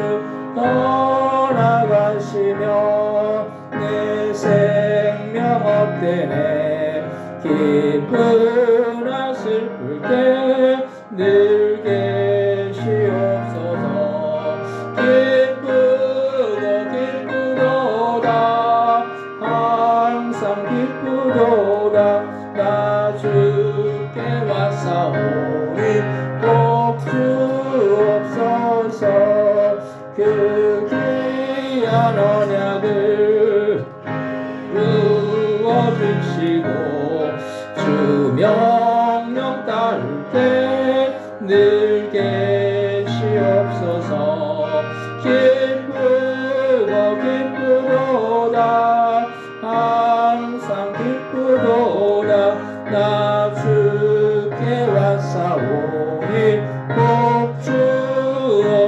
떠나가시며 내 생명 없대네. 기쁘나 슬플 때 늘 계시옵소서. 기쁘고 기쁘도다. 항상 기쁘도다. 나 주께 왔사오니 복 주옵소서. 그 귀한 언약을 주어주시고 주 명령 따를 때 늘 계시옵소서. 기쁘고 기쁘도다. 항상 기쁘도다. 나 주께 왔사오니 복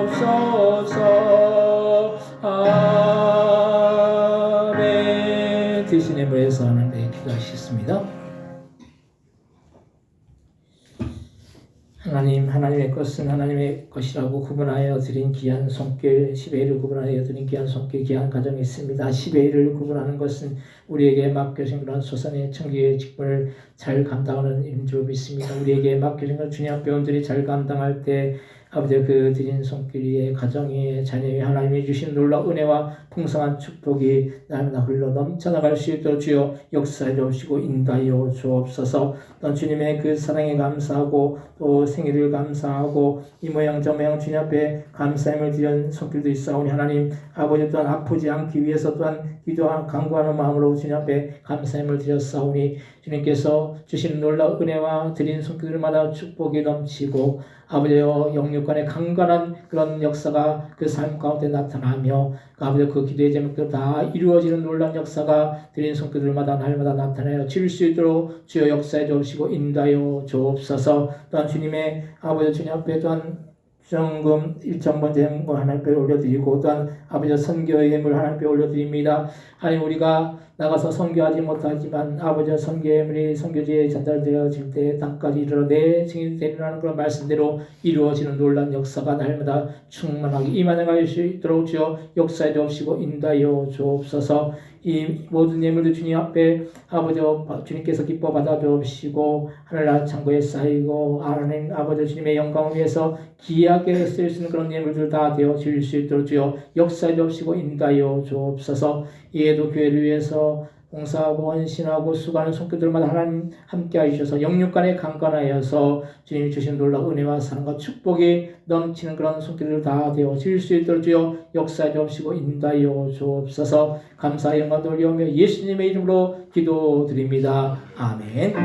주옵소서. 아멘. 드신 예물에서 하나님께 기도하시겠습니다. 하나님의 것은 하나님의 것이라고 구분하여 드린 귀한 손길, 10의 1을 구분하여 드린 귀한 손길, 귀한 가정이 있습니다. 10의 1을 구분하는 것은 우리에게 맡겨진 그런 소산의 청기의 직분을 잘 감당하는 일인 줄 믿습니다. 우리에게 맡겨진 것 주님 앞에 온전히 잘 감당할 때 아버지 그 드린 손길의 가정의 자녀의 하나님이 주신 놀라운 은혜와 풍성한 축복이 날마다 흘러 넘쳐나갈 수 있도록 주여 역사해 주시고 인도하여 주옵소서. 또 주님의 그 사랑에 감사하고 또 생일을 감사하고 이 모양 저 모양 주님 앞에 감사함을 드리는 손길도 있사오니 하나님 아버지 또한 아프지 않기 위해서 또한 기도하는 간구하는 마음으로 주님 앞에 감사함을 드렸사오니 주님께서 주신 놀라운 은혜와 드린 손길마다 축복이 넘치고 아버지여 영육간의 강건한 그런 역사가 그 삶 가운데 나타나며 아버지 그 기도의 제목들 다 이루어지는 놀라운 역사가 드린 손길들마다 날마다 나타나여 질 수 있도록 주여 역사해 주시고 인도하여 주옵소서. 또한 주님의 아버지 주님 앞에 또한 정금 1,000번 제물 하나님께 올려드리고 또한 아버지 선교의 예물 하나님께 올려드립니다. 하나님 우리가 나가서 선교하지 못하지만 아버지 선교의 예물이 선교지에 전달되어질 때 땅까지 이르러 내 증인이 되리라는 그런 말씀대로 이루어지는 놀라운 역사가 날마다 충만하게 임하여 수 있도록 주여 역사해 주옵시고 인도하여 주옵소서. 이 모든 예물도 주님 앞에 아버지 주님께서 기뻐 받아 주옵시고 하늘나라 창고에 쌓이고 하나님 아버지 주님의 영광을 위해서 귀하게 쓸 수 있는 그런 예물들 다 되어 질 수 있도록 주여 역사해 주옵시고 인도하여 주옵소서. 이에도 교회를 위해서 봉사하고 헌신하고 수고하는 손길들마다 하나님 함께 하셔서 영육간에 강건하여서 주님이 주신 놀라운 은혜와 사랑과 축복이 넘치는 그런 손길들 다 되어 질 수 있도록 주여 역사해 주옵시고 인도하여 주옵소서. 감사 영광 돌리오며 예수님의 이름으로 기도드립니다. 아멘.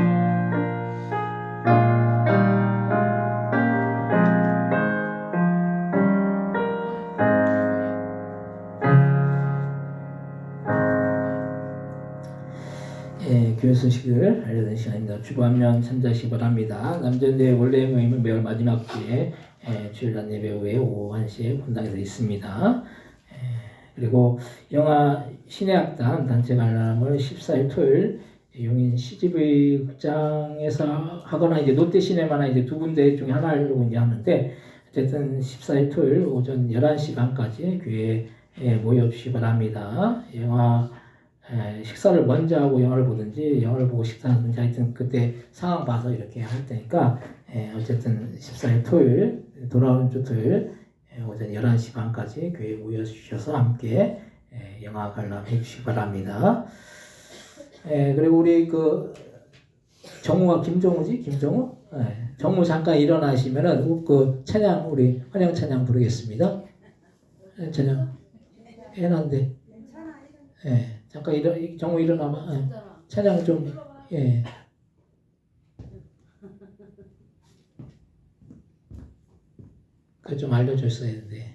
교회 소식을 알려드리는 시간입니다. 주보 한 명 참조하시기 바랍니다. 남전대 원래 모임은 매월 마지막 주에 주일날 예배 후에 오후 1시에 본당에서 있습니다. 그리고 영화 신의학단 단체 관람을 14일 토요일 용인 CGV 극장에서 하거나 이제 롯데시네마나 이제 두 군데 중에 하나로 이제 하는데 어쨌든 14일 토요일 오전 11시 반까지 교회에 모여주시기 바랍니다. 영화 식사를 먼저 하고 영화를 보든지 영화를 보고 식사하든지 하여튼 그때 상황 봐서 이렇게 할 테니까 어쨌든 14일 토요일 돌아오는 주 토요일 오전 11시 반까지 교회에 모여주셔서 함께 영화 관람해 주시기 바랍니다. 그리고 우리 그 정우가 김정우지? 김정우? 정우 잠깐 일어나시면은 그 찬양 우리 환영 찬양 부르겠습니다. 찬양 해놨는데 잠깐 정우 일어나면 찬양 좀 그 좀 알려줬어야 했는데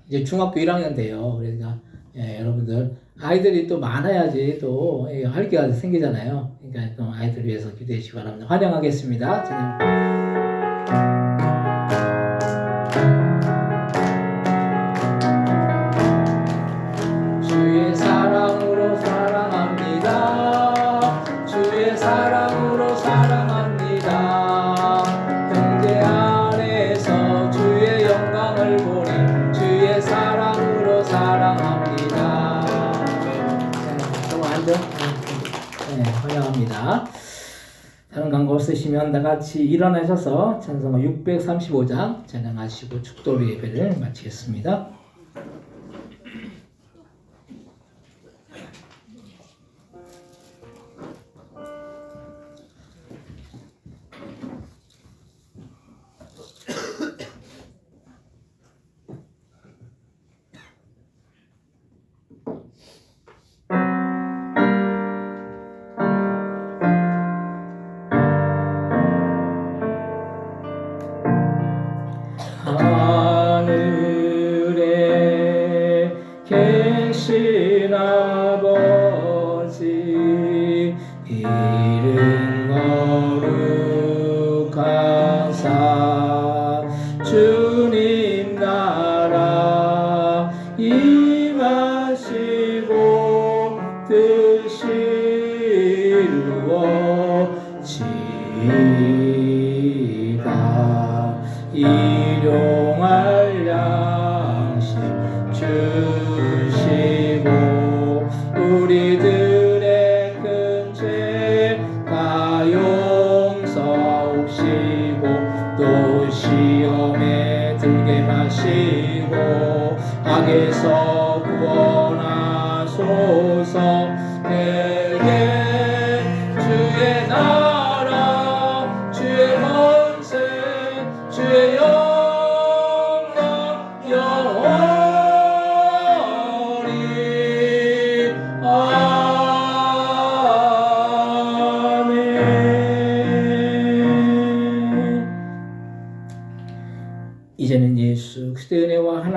이제 중학교 1학년 돼요. 그러니까 여러분들 아이들이 또 많아야지 또 할 게 생기잖아요. 그러니까 또 아이들 위해서 기도해 주시기 바랍니다. 환영하겠습니다. 찬양. 주의 사랑으로 사랑합니다. 주의 사랑으로 사랑합니다. 형제 안에서 주의 영광을 보니 주의 사랑으로 사랑합니다. 좀 앉아. 환영합니다. 다른 광고 없으시면 다같이 일어나셔서 찬송가 635장 찬양하시고 축도로 예배를 마치겠습니다. 하늘에 계신 아버지 이름 거룩하사 주님 나라 임하시고 뜻이 이루어지이다. 일용할 양식 주시고 우리들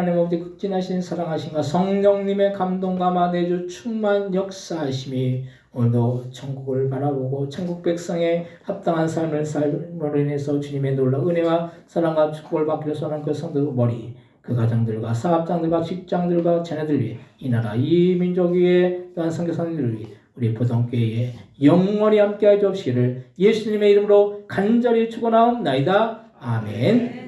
하나님 아버지 극진하신 사랑하심과 성령님의 감동감화 내주 충만 역사하심이 오늘도 천국을 바라보고 천국 백성의 합당한 삶을 삶으로 인해서 주님의 놀라운 은혜와 사랑과 축복을 받기로 소원하는 그 성도 머리 그 가정들과 사업장들과 직장들과 자녀들 위해 이 나라 이 민족 위에 또한 선교사님들 위해 우리 보통교회에 영원히 함께하여 주옵시기를 예수님의 이름으로 간절히 축원하옵나이다. 아멘.